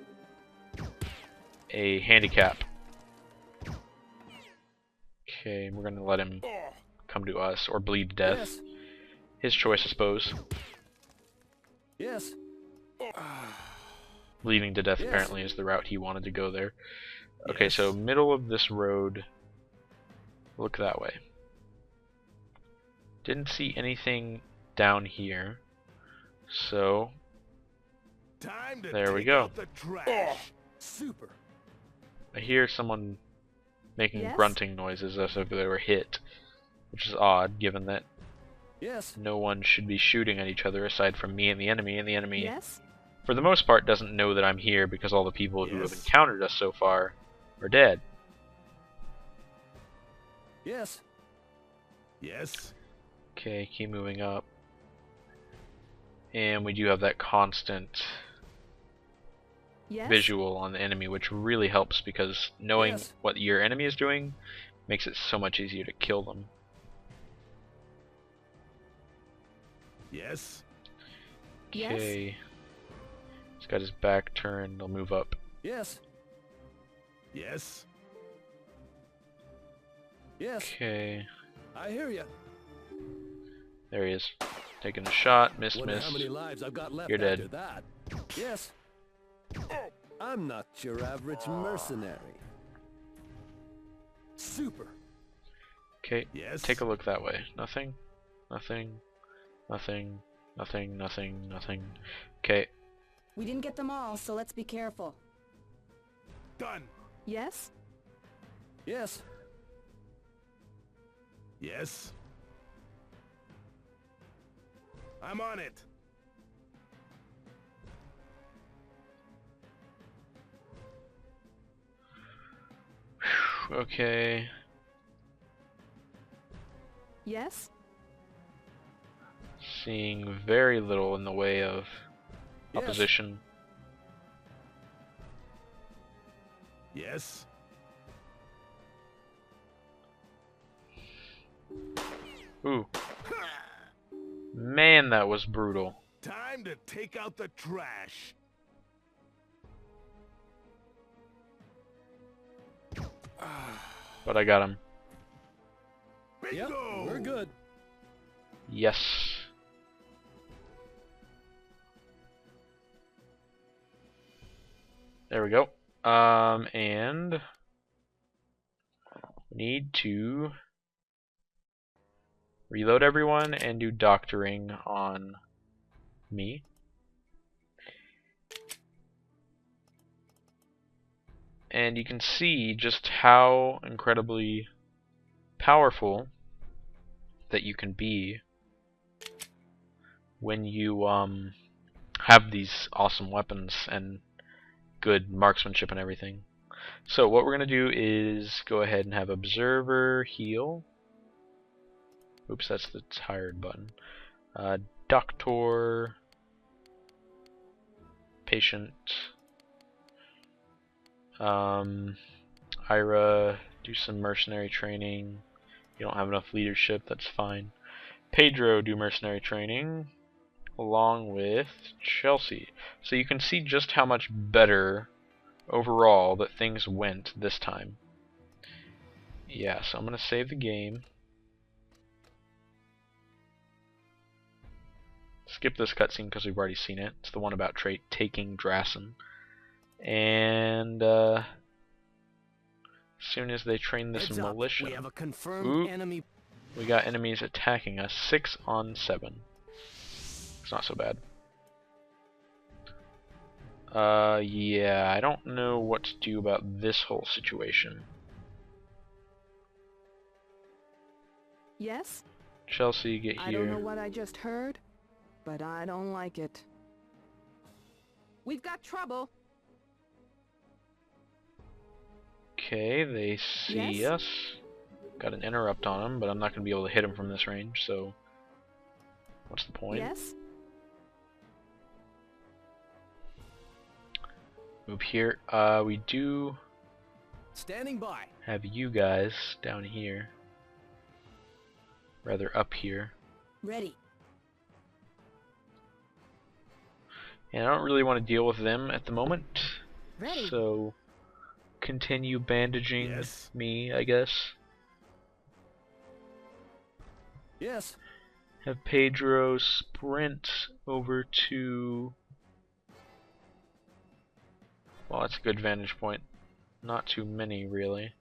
[SPEAKER 1] a handicap. Okay, we're gonna let him come to us or bleed to death.
[SPEAKER 6] Yes.
[SPEAKER 1] His choice, I suppose.
[SPEAKER 6] Yes.
[SPEAKER 1] Bleeding to death
[SPEAKER 6] Yes.
[SPEAKER 1] apparently is the route he wanted to go there. Okay,
[SPEAKER 4] Yes.
[SPEAKER 1] so middle of this road. Look that way. Didn't see anything down here. So,
[SPEAKER 4] Time to
[SPEAKER 1] there we
[SPEAKER 4] take
[SPEAKER 1] go.
[SPEAKER 4] out the trash.
[SPEAKER 6] Super.
[SPEAKER 1] I hear someone making
[SPEAKER 5] Yes?
[SPEAKER 1] grunting noises as if they were hit, which is odd given that
[SPEAKER 6] Yes.
[SPEAKER 1] no one should be shooting at each other aside from me and the enemy,
[SPEAKER 5] Yes?
[SPEAKER 1] for the most part, doesn't know that I'm here because all the people who have
[SPEAKER 4] Yes.
[SPEAKER 1] encountered us so far are dead.
[SPEAKER 6] Yes.
[SPEAKER 4] Yes.
[SPEAKER 1] Okay, keep moving up. And we do have that constant
[SPEAKER 5] Yes?
[SPEAKER 1] visual on the enemy, which really helps because knowing
[SPEAKER 6] Yes.
[SPEAKER 1] what your enemy is doing makes it so much easier to kill them.
[SPEAKER 4] Yes.
[SPEAKER 5] Yes?
[SPEAKER 1] Okay. He's got his back turned. I'll move up.
[SPEAKER 6] Yes.
[SPEAKER 4] Yes.
[SPEAKER 6] Yes.
[SPEAKER 1] Okay.
[SPEAKER 6] I hear you.
[SPEAKER 1] There he is. Taking a shot. Miss,
[SPEAKER 6] Wonder
[SPEAKER 1] miss.
[SPEAKER 6] how many lives I've got left
[SPEAKER 1] You're
[SPEAKER 6] after
[SPEAKER 1] dead.
[SPEAKER 6] that. Yes. I'm not your average mercenary. Super.
[SPEAKER 1] Okay,
[SPEAKER 4] Yes.
[SPEAKER 1] take a look that way. Nothing, nothing, nothing, nothing, nothing, nothing. Okay,
[SPEAKER 5] We didn't get them all, so let's be careful.
[SPEAKER 4] Done.
[SPEAKER 5] Yes?
[SPEAKER 6] Yes.
[SPEAKER 4] Yes. I'm on it.
[SPEAKER 1] okay.
[SPEAKER 5] Yes?
[SPEAKER 1] Seeing very little in the way of
[SPEAKER 6] Yes.
[SPEAKER 1] opposition.
[SPEAKER 4] Yes.
[SPEAKER 1] Ooh. Man, that was brutal.
[SPEAKER 4] Time to take out the trash.
[SPEAKER 1] But I got him.
[SPEAKER 6] Yep,
[SPEAKER 4] Bingo!
[SPEAKER 6] we're good.
[SPEAKER 1] Yes. There we go. And we need to reload everyone and do doctoring on me. And you can see just how incredibly powerful that you can be when you have these awesome weapons and good marksmanship and everything. So what we're going to do is go ahead and have Observer heal. Oops, that's the tired button. Doctor, Patient, Ira, do some mercenary training. You don't have enough leadership, that's fine. Pedro, do mercenary training, along with Chelsea. So you can see just how much better overall that things went this time. Yeah, so I'm going to save the game. Skip this cutscene because we've already seen it. It's the one about taking Drassen. And as soon as they train this
[SPEAKER 2] Heads up,
[SPEAKER 1] militia,
[SPEAKER 2] we have a confirmed
[SPEAKER 1] Oop.
[SPEAKER 2] enemy.
[SPEAKER 1] we got enemies attacking us. 6 on 7. It's not so bad. Yeah, I don't know what to do about this whole situation.
[SPEAKER 5] Yes?
[SPEAKER 1] Chelsea, get
[SPEAKER 5] I don't know
[SPEAKER 1] here.
[SPEAKER 5] what I just heard, but I don't like it. We've got trouble.
[SPEAKER 1] Okay, they see
[SPEAKER 5] Yes?
[SPEAKER 1] us. Got an interrupt on them, but I'm not going to be able to hit them from this range, so what's the point?
[SPEAKER 5] Yes?
[SPEAKER 1] Move here. We do
[SPEAKER 2] Standing by.
[SPEAKER 1] have you guys down here. Rather up here.
[SPEAKER 5] Ready.
[SPEAKER 1] And I don't really want to deal with them at the moment.
[SPEAKER 5] Ready.
[SPEAKER 1] So continue bandaging
[SPEAKER 4] Yes.
[SPEAKER 1] me, I guess.
[SPEAKER 6] Yes.
[SPEAKER 1] Have Pedro sprint over to... Well, that's a good vantage point. Not too many, really.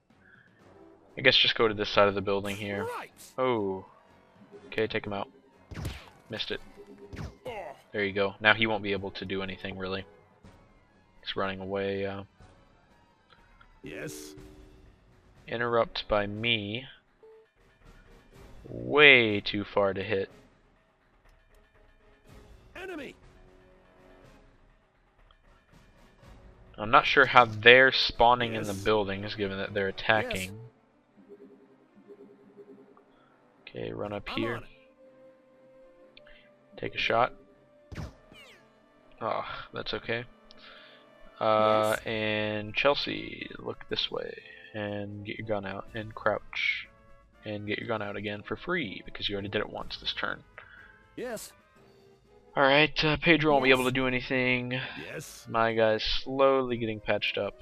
[SPEAKER 1] I guess just go to this side of the building here.
[SPEAKER 4] Right.
[SPEAKER 1] Oh. Okay, take him out. Missed it. There you go. Now he won't be able to do anything, really. He's running away.
[SPEAKER 4] Yes.
[SPEAKER 1] Interrupt by me. Way too far to hit.
[SPEAKER 6] Enemy.
[SPEAKER 1] I'm not sure how they're spawning in the
[SPEAKER 4] Yes.
[SPEAKER 1] buildings, given that they're attacking. Okay, run up
[SPEAKER 6] I'm
[SPEAKER 1] here.
[SPEAKER 6] on it.
[SPEAKER 1] Take a shot. Oh, that's okay.
[SPEAKER 5] Yes.
[SPEAKER 1] And Chelsea, look this way and get your gun out and crouch and get your gun out again for free because you already did it once this turn.
[SPEAKER 6] Yes.
[SPEAKER 1] Alright, Pedro won't be able to
[SPEAKER 5] Yes.
[SPEAKER 1] do anything.
[SPEAKER 4] Yes.
[SPEAKER 1] My guy's slowly getting patched up.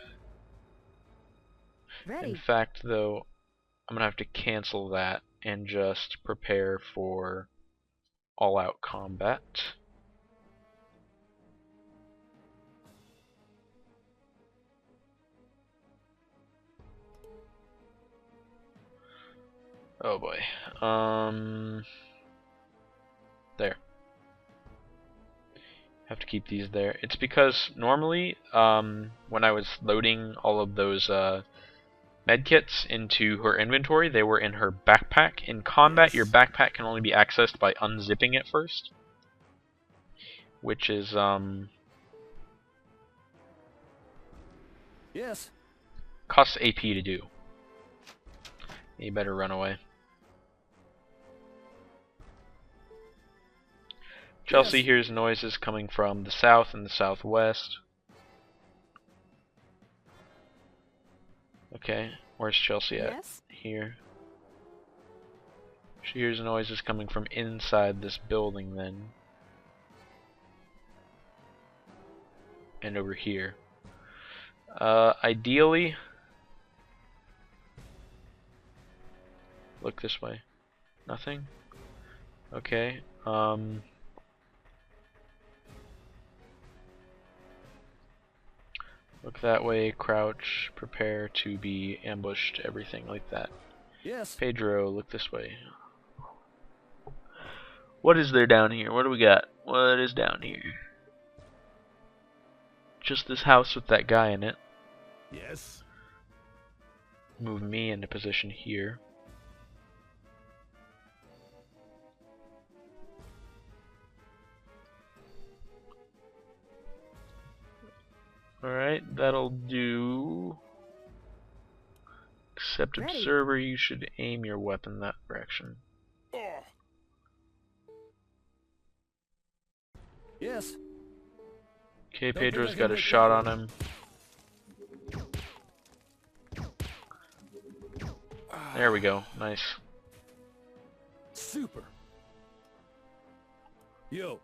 [SPEAKER 1] In
[SPEAKER 5] Ready.
[SPEAKER 1] fact, though, I'm gonna have to cancel that and just prepare for all-out combat. Oh boy. There. Have to keep these there. It's because normally, when I was loading all of those medkits into her inventory, they were in her backpack. In combat, your backpack can only be accessed by unzipping it first, which is
[SPEAKER 6] Yes.
[SPEAKER 1] costs AP to do. You better run away. Chelsea
[SPEAKER 6] Yes.
[SPEAKER 1] hears noises coming from the south and the southwest. Okay, where's Chelsea at?
[SPEAKER 5] Yes?
[SPEAKER 1] Here. She hears noises coming from inside this building then. And over here. Ideally, look this way. Nothing? Okay. Look that way, crouch, prepare to be ambushed, everything like that.
[SPEAKER 6] Yes.
[SPEAKER 1] Pedro, look this way. What is there down here? What do we got? What is down here? Just this house with that guy in it.
[SPEAKER 4] Yes?
[SPEAKER 1] Move me into position here. Alright, that'll do. Except
[SPEAKER 5] Ready.
[SPEAKER 1] observer, you should aim your weapon that direction.
[SPEAKER 6] Yes.
[SPEAKER 1] Okay,
[SPEAKER 6] Don't think
[SPEAKER 1] Pedro's
[SPEAKER 6] I can
[SPEAKER 1] got a
[SPEAKER 6] make
[SPEAKER 1] shot
[SPEAKER 6] that
[SPEAKER 1] on
[SPEAKER 6] one.
[SPEAKER 1] him. There we go. Nice.
[SPEAKER 6] Super. Yo,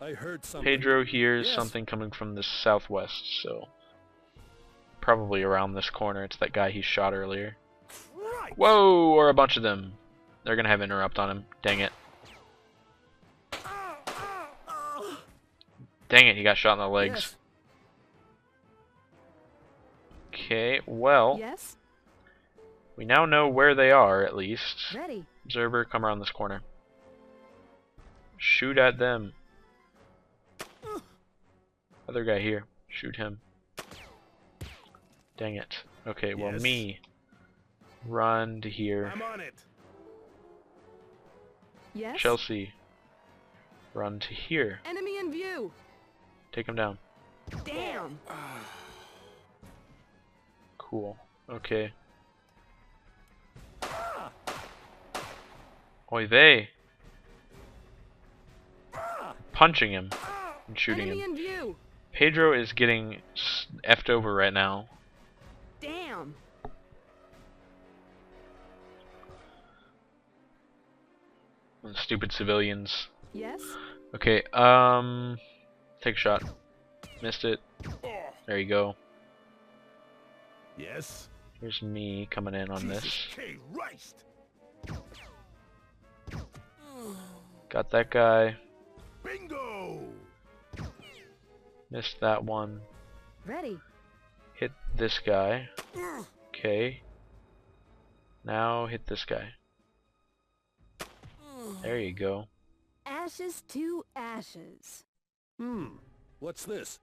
[SPEAKER 6] I heard something.
[SPEAKER 1] Pedro hears
[SPEAKER 6] Yes.
[SPEAKER 1] something coming from the southwest, so probably around this corner. It's that guy he shot earlier.
[SPEAKER 4] Right!
[SPEAKER 1] Whoa, or a bunch of them. They're gonna have interrupt on him. Dang it. Dang it, he got shot in the legs.
[SPEAKER 6] Yes.
[SPEAKER 1] Okay, well,
[SPEAKER 5] Yes?
[SPEAKER 1] we now know where they are, at least.
[SPEAKER 5] Ready.
[SPEAKER 1] Observer, come around this corner. Shoot at them. Other guy here. Shoot him. Dang it. Okay, well,
[SPEAKER 4] Yes.
[SPEAKER 1] me. Run to here.
[SPEAKER 4] I'm on it.
[SPEAKER 5] Yes?
[SPEAKER 1] Chelsea. Run to here.
[SPEAKER 5] Enemy in view.
[SPEAKER 1] Take him down.
[SPEAKER 5] Damn.
[SPEAKER 1] Cool. Okay. Oy vey. Punching him and shooting
[SPEAKER 5] Enemy
[SPEAKER 1] him.
[SPEAKER 5] in view.
[SPEAKER 1] Pedro is getting effed over right now.
[SPEAKER 5] Damn.
[SPEAKER 1] Stupid civilians.
[SPEAKER 5] Yes?
[SPEAKER 1] Okay, take a shot. Missed it. There you go.
[SPEAKER 4] Yes?
[SPEAKER 1] Here's me coming in on
[SPEAKER 4] Jesus
[SPEAKER 1] this.
[SPEAKER 4] Christ!
[SPEAKER 1] Got that guy.
[SPEAKER 4] Bingo!
[SPEAKER 1] Missed that one.
[SPEAKER 5] Ready.
[SPEAKER 1] Hit this guy. Okay. Now hit this guy. There you go.
[SPEAKER 5] Ashes to ashes.
[SPEAKER 6] What's this?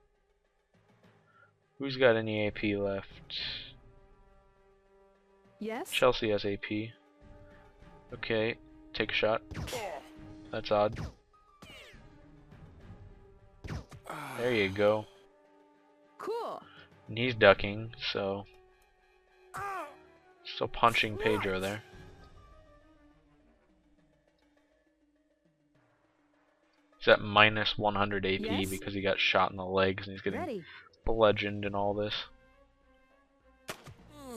[SPEAKER 1] Who's got any AP left?
[SPEAKER 5] Yes?
[SPEAKER 1] Chelsea has AP. Okay, take a shot. That's odd. There you go.
[SPEAKER 5] Cool.
[SPEAKER 1] And he's ducking, so... Still punching Pedro there. He's at minus 100 AP
[SPEAKER 5] Yes?
[SPEAKER 1] because he got shot in the legs and he's getting
[SPEAKER 5] Ready.
[SPEAKER 1] bludgeoned and all this.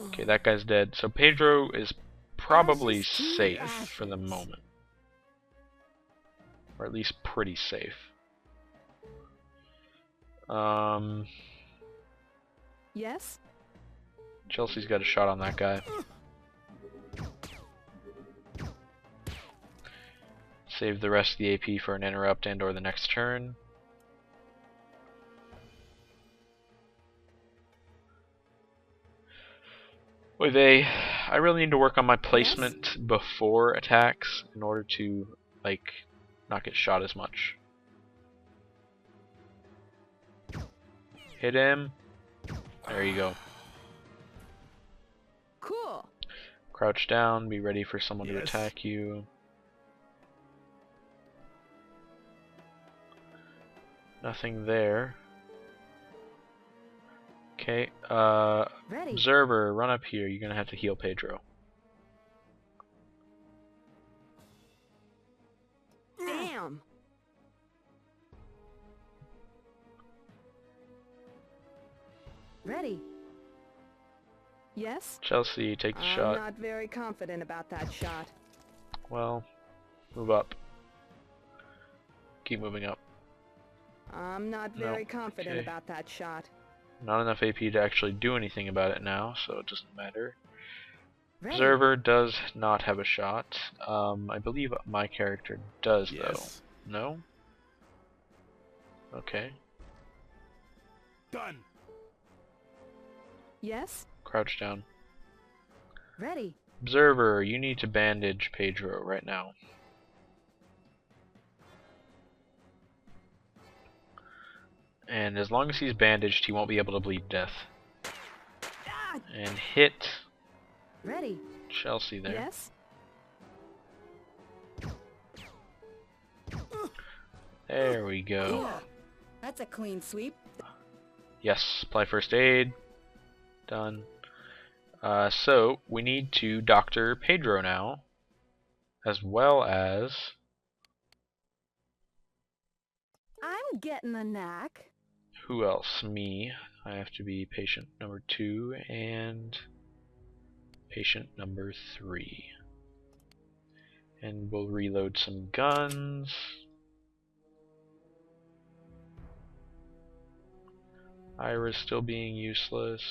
[SPEAKER 1] Okay, that guy's dead. So Pedro is probably
[SPEAKER 5] Ashes to
[SPEAKER 1] safe for the
[SPEAKER 5] ashes.
[SPEAKER 1] moment. Or at least pretty safe.
[SPEAKER 5] Yes?
[SPEAKER 1] Chelsea's got a shot on that guy. Save the rest of the AP for an interrupt and or the next turn. Oy vey. I really need to work on my placement before attacks in order to, like, not get shot as much. Hit him. There you go.
[SPEAKER 5] Cool.
[SPEAKER 1] Crouch down, be ready for someone to
[SPEAKER 4] Yes.
[SPEAKER 1] attack you. Nothing there. Okay,
[SPEAKER 3] Ready.
[SPEAKER 1] Observer, run up here. You're gonna have to heal Pedro.
[SPEAKER 5] Damn.
[SPEAKER 3] Ready.
[SPEAKER 5] Yes?
[SPEAKER 1] Chelsea, take the
[SPEAKER 5] I'm
[SPEAKER 1] shot.
[SPEAKER 5] not very confident about that shot.
[SPEAKER 1] Well, move up. Keep moving up.
[SPEAKER 5] I'm not
[SPEAKER 1] No,
[SPEAKER 5] very confident
[SPEAKER 1] okay.
[SPEAKER 5] about that shot.
[SPEAKER 1] Not enough AP to actually do anything about it now, so it doesn't matter.
[SPEAKER 3] Ready.
[SPEAKER 1] Observer does not have a shot. I believe my character does,
[SPEAKER 4] Yes.
[SPEAKER 1] though. No? Okay.
[SPEAKER 4] Done.
[SPEAKER 5] Yes?
[SPEAKER 1] Crouch down.
[SPEAKER 3] Ready.
[SPEAKER 1] Observer, you need to bandage Pedro right now. And as long as he's bandaged, he won't be able to bleed death. And hit
[SPEAKER 3] Ready.
[SPEAKER 1] Chelsea there.
[SPEAKER 5] Yes?
[SPEAKER 1] There we go.
[SPEAKER 7] That's a clean sweep.
[SPEAKER 1] Yes, apply first aid. Done. So, we need to doctor Pedro now. As well as...
[SPEAKER 5] I'm getting the knack.
[SPEAKER 1] Who else? Me. I have to be patient number 2 and patient number 3. And we'll reload some guns. Ira's still being useless.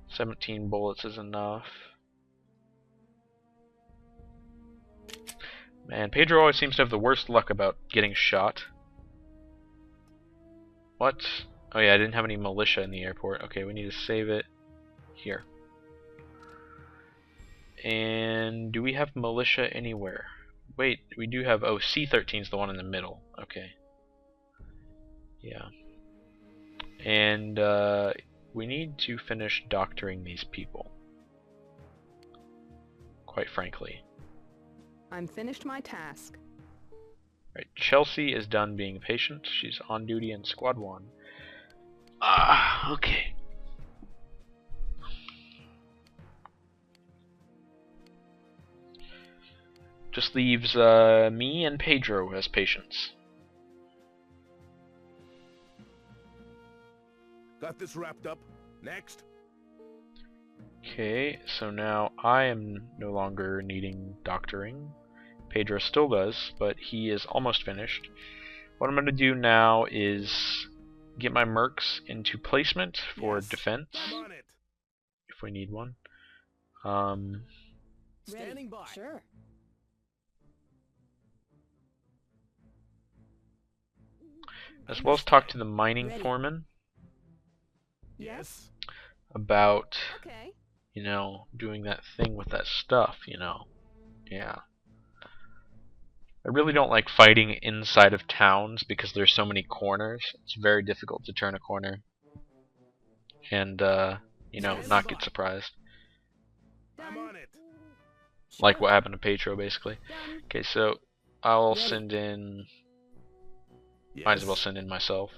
[SPEAKER 1] 17 bullets is enough. Man, Pedro always seems to have the worst luck about getting shot. What? Oh yeah, I didn't have any militia in the airport. Okay, we need to save it here. And do we have militia anywhere? Wait, we do have... Oh, C-13 is the one in the middle. Okay. Yeah. And we need to finish doctoring these people. Quite frankly.
[SPEAKER 5] I'm finished my task.
[SPEAKER 1] Right, Chelsea is done being a patient. She's on duty in Squad 1. Ah, okay. Just leaves me and Pedro as patients.
[SPEAKER 4] Got this wrapped up. Next.
[SPEAKER 1] Okay, so now I am no longer needing doctoring. Pedro still does, but he is almost finished. What I'm going to do now is get my mercs into placement for
[SPEAKER 4] Yes.
[SPEAKER 1] defense,
[SPEAKER 4] I'm on it.
[SPEAKER 1] if we need one.
[SPEAKER 6] Standing by.
[SPEAKER 7] Sure.
[SPEAKER 1] As well as talk to the mining foreman
[SPEAKER 4] Yes.
[SPEAKER 1] about,
[SPEAKER 5] Okay.
[SPEAKER 1] you know, doing that thing with that stuff, you know. Yeah. I really don't like fighting inside of towns because there's so many corners. It's very difficult to turn a corner and, you know, not get surprised.
[SPEAKER 4] I'm on it.
[SPEAKER 1] Like what happened to Petro, basically.
[SPEAKER 5] Done.
[SPEAKER 1] Okay, so I'll send in...
[SPEAKER 4] Yes.
[SPEAKER 1] Might as well send in myself.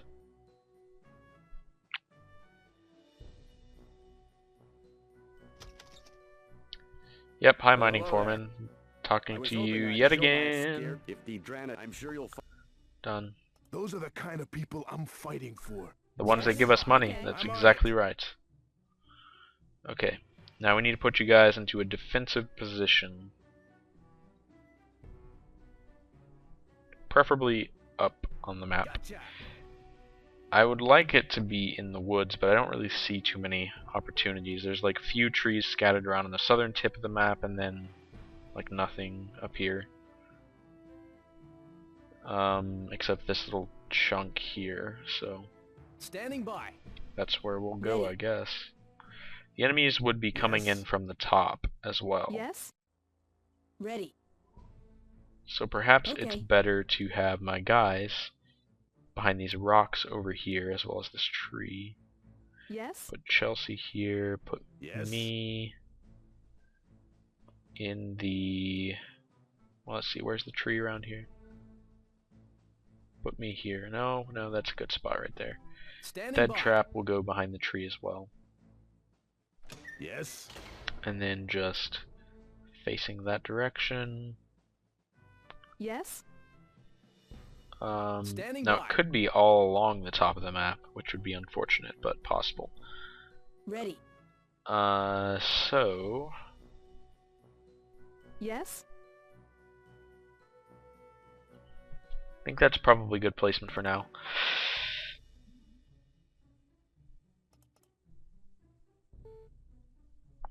[SPEAKER 1] Yep, hi mining
[SPEAKER 6] Hello
[SPEAKER 1] foreman.
[SPEAKER 6] I
[SPEAKER 1] Talking
[SPEAKER 6] was
[SPEAKER 1] to
[SPEAKER 6] hoping
[SPEAKER 1] you
[SPEAKER 6] I'd
[SPEAKER 1] yet
[SPEAKER 6] show my
[SPEAKER 1] again.
[SPEAKER 6] scare. If the Drassen, I'm sure you'll find.
[SPEAKER 1] Done.
[SPEAKER 4] Those are the kind of people I'm fighting for.
[SPEAKER 1] The ones that give us money.
[SPEAKER 5] Okay.
[SPEAKER 1] That's
[SPEAKER 4] I'm on
[SPEAKER 1] exactly right. Okay, now we need to put you guys into a defensive position. Preferably up on the map.
[SPEAKER 4] Gotcha.
[SPEAKER 1] I would like it to be in the woods, but I don't really see too many opportunities. There's like few trees scattered around on the southern tip of the map, and then like nothing up here. Except this little chunk here, so
[SPEAKER 6] Standing by.
[SPEAKER 1] that's where we'll go, I guess. The enemies would be coming in from the top as well.
[SPEAKER 5] Yes?
[SPEAKER 7] Ready.
[SPEAKER 1] So perhaps it's
[SPEAKER 7] Okay.
[SPEAKER 1] better to have my guys behind these rocks over here as well as this tree.
[SPEAKER 5] Yes?
[SPEAKER 1] Put Chelsea here, put
[SPEAKER 4] Yes.
[SPEAKER 1] me in the... Well, let's see, where's the tree around here? Put me here. No, that's a good spot right there.
[SPEAKER 6] Standing
[SPEAKER 1] Dead
[SPEAKER 6] by.
[SPEAKER 1] trap will go behind the tree as well.
[SPEAKER 4] Yes.
[SPEAKER 1] And then just facing that direction.
[SPEAKER 5] Yes?
[SPEAKER 6] Standing
[SPEAKER 1] Now
[SPEAKER 6] by.
[SPEAKER 1] it could be all along the top of the map, which would be unfortunate, but possible.
[SPEAKER 7] Ready.
[SPEAKER 1] So...
[SPEAKER 5] Yes?
[SPEAKER 1] I think that's probably good placement for now.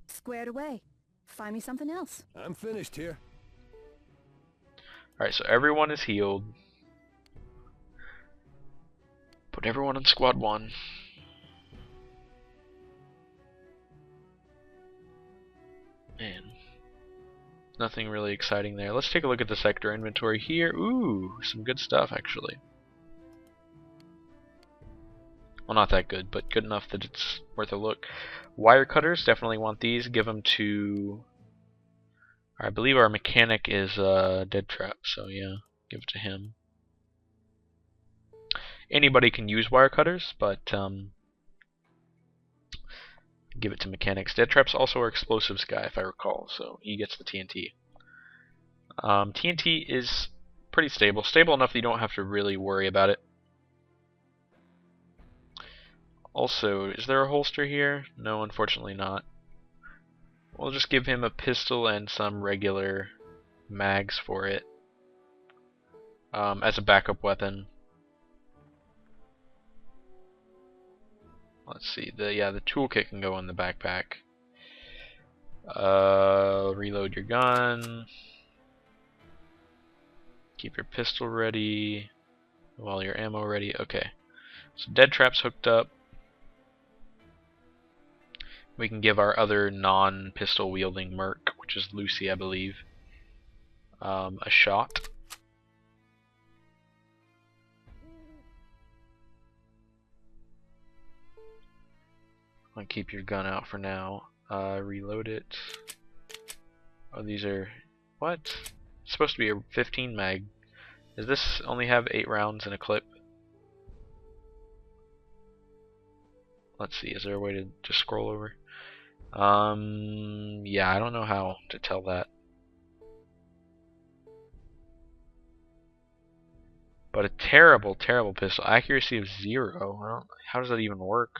[SPEAKER 7] Squared away. Find me something else.
[SPEAKER 6] I'm finished here.
[SPEAKER 1] Alright, so everyone is healed. Put everyone in squad 1. Man. Nothing really exciting there. Let's take a look at the sector inventory here. Ooh, some good stuff actually. Well, not that good, but good enough that it's worth a look. Wire cutters, definitely want these. Give them to... I believe our mechanic is Dead Trap, so yeah, give it to him. Anybody can use wire cutters, but give it to mechanics. Dead Trap's also our explosives guy, if I recall, so he gets the TNT. TNT is pretty stable. Stable enough that you don't have to really worry about it. Also, is there a holster here? No, unfortunately not. We'll just give him a pistol and some regular mags for it as a backup weapon. Let's see. The toolkit can go in the backpack. Reload your gun. Keep your pistol ready. While your ammo ready. Okay. So Dead Trap's hooked up. We can give our other non-pistol wielding merc, which is Lucy, I believe, a shot. I'll keep your gun out for now. Reload it. Oh, these are... What? It's supposed to be a 15 mag. Does this only have 8 rounds in a clip? Let's see, is there a way to just scroll over? Yeah, I don't know how to tell that. But a terrible, terrible pistol. Accuracy of 0. How does that even work?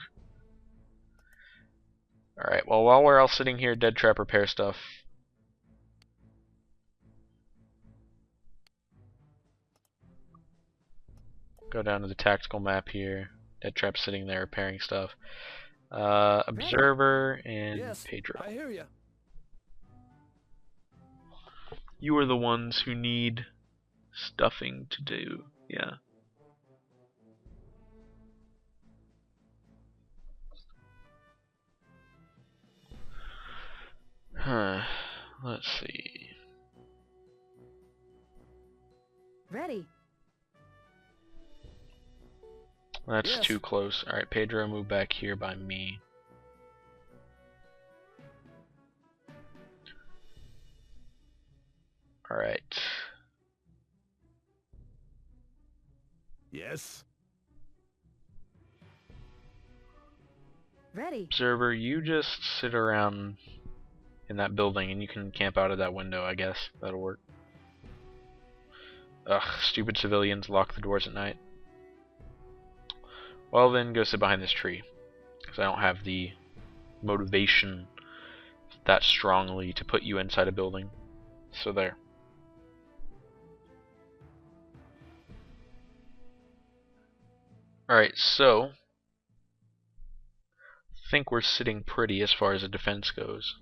[SPEAKER 1] Alright, well, while we're all sitting here, Dead Trap repair stuff. Go down to the tactical map here. Dead Trap sitting there repairing stuff. Observer and
[SPEAKER 6] Yes,
[SPEAKER 1] Pedro.
[SPEAKER 6] I hear you.
[SPEAKER 1] You are the ones who need stuffing to do. Yeah. Huh. Let's see.
[SPEAKER 5] Ready.
[SPEAKER 1] That's
[SPEAKER 6] Yes.
[SPEAKER 1] too close. Alright, Pedro, move back here by me. Alright.
[SPEAKER 4] Yes.
[SPEAKER 5] Ready.
[SPEAKER 1] Observer, you just sit around in that building and you can camp out of that window, I guess. That'll work. Ugh, stupid civilians lock the doors at night. Well then, go sit behind this tree. Because I don't have the motivation that strongly to put you inside a building. So there. Alright, so I think we're sitting pretty as far as the defense goes.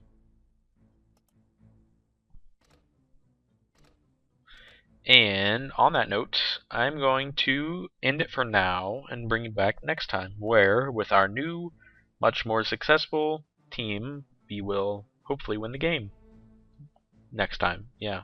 [SPEAKER 1] And on that note, I'm going to end it for now and bring you back next time, where with our new, much more successful team, we will hopefully win the game next time. Yeah.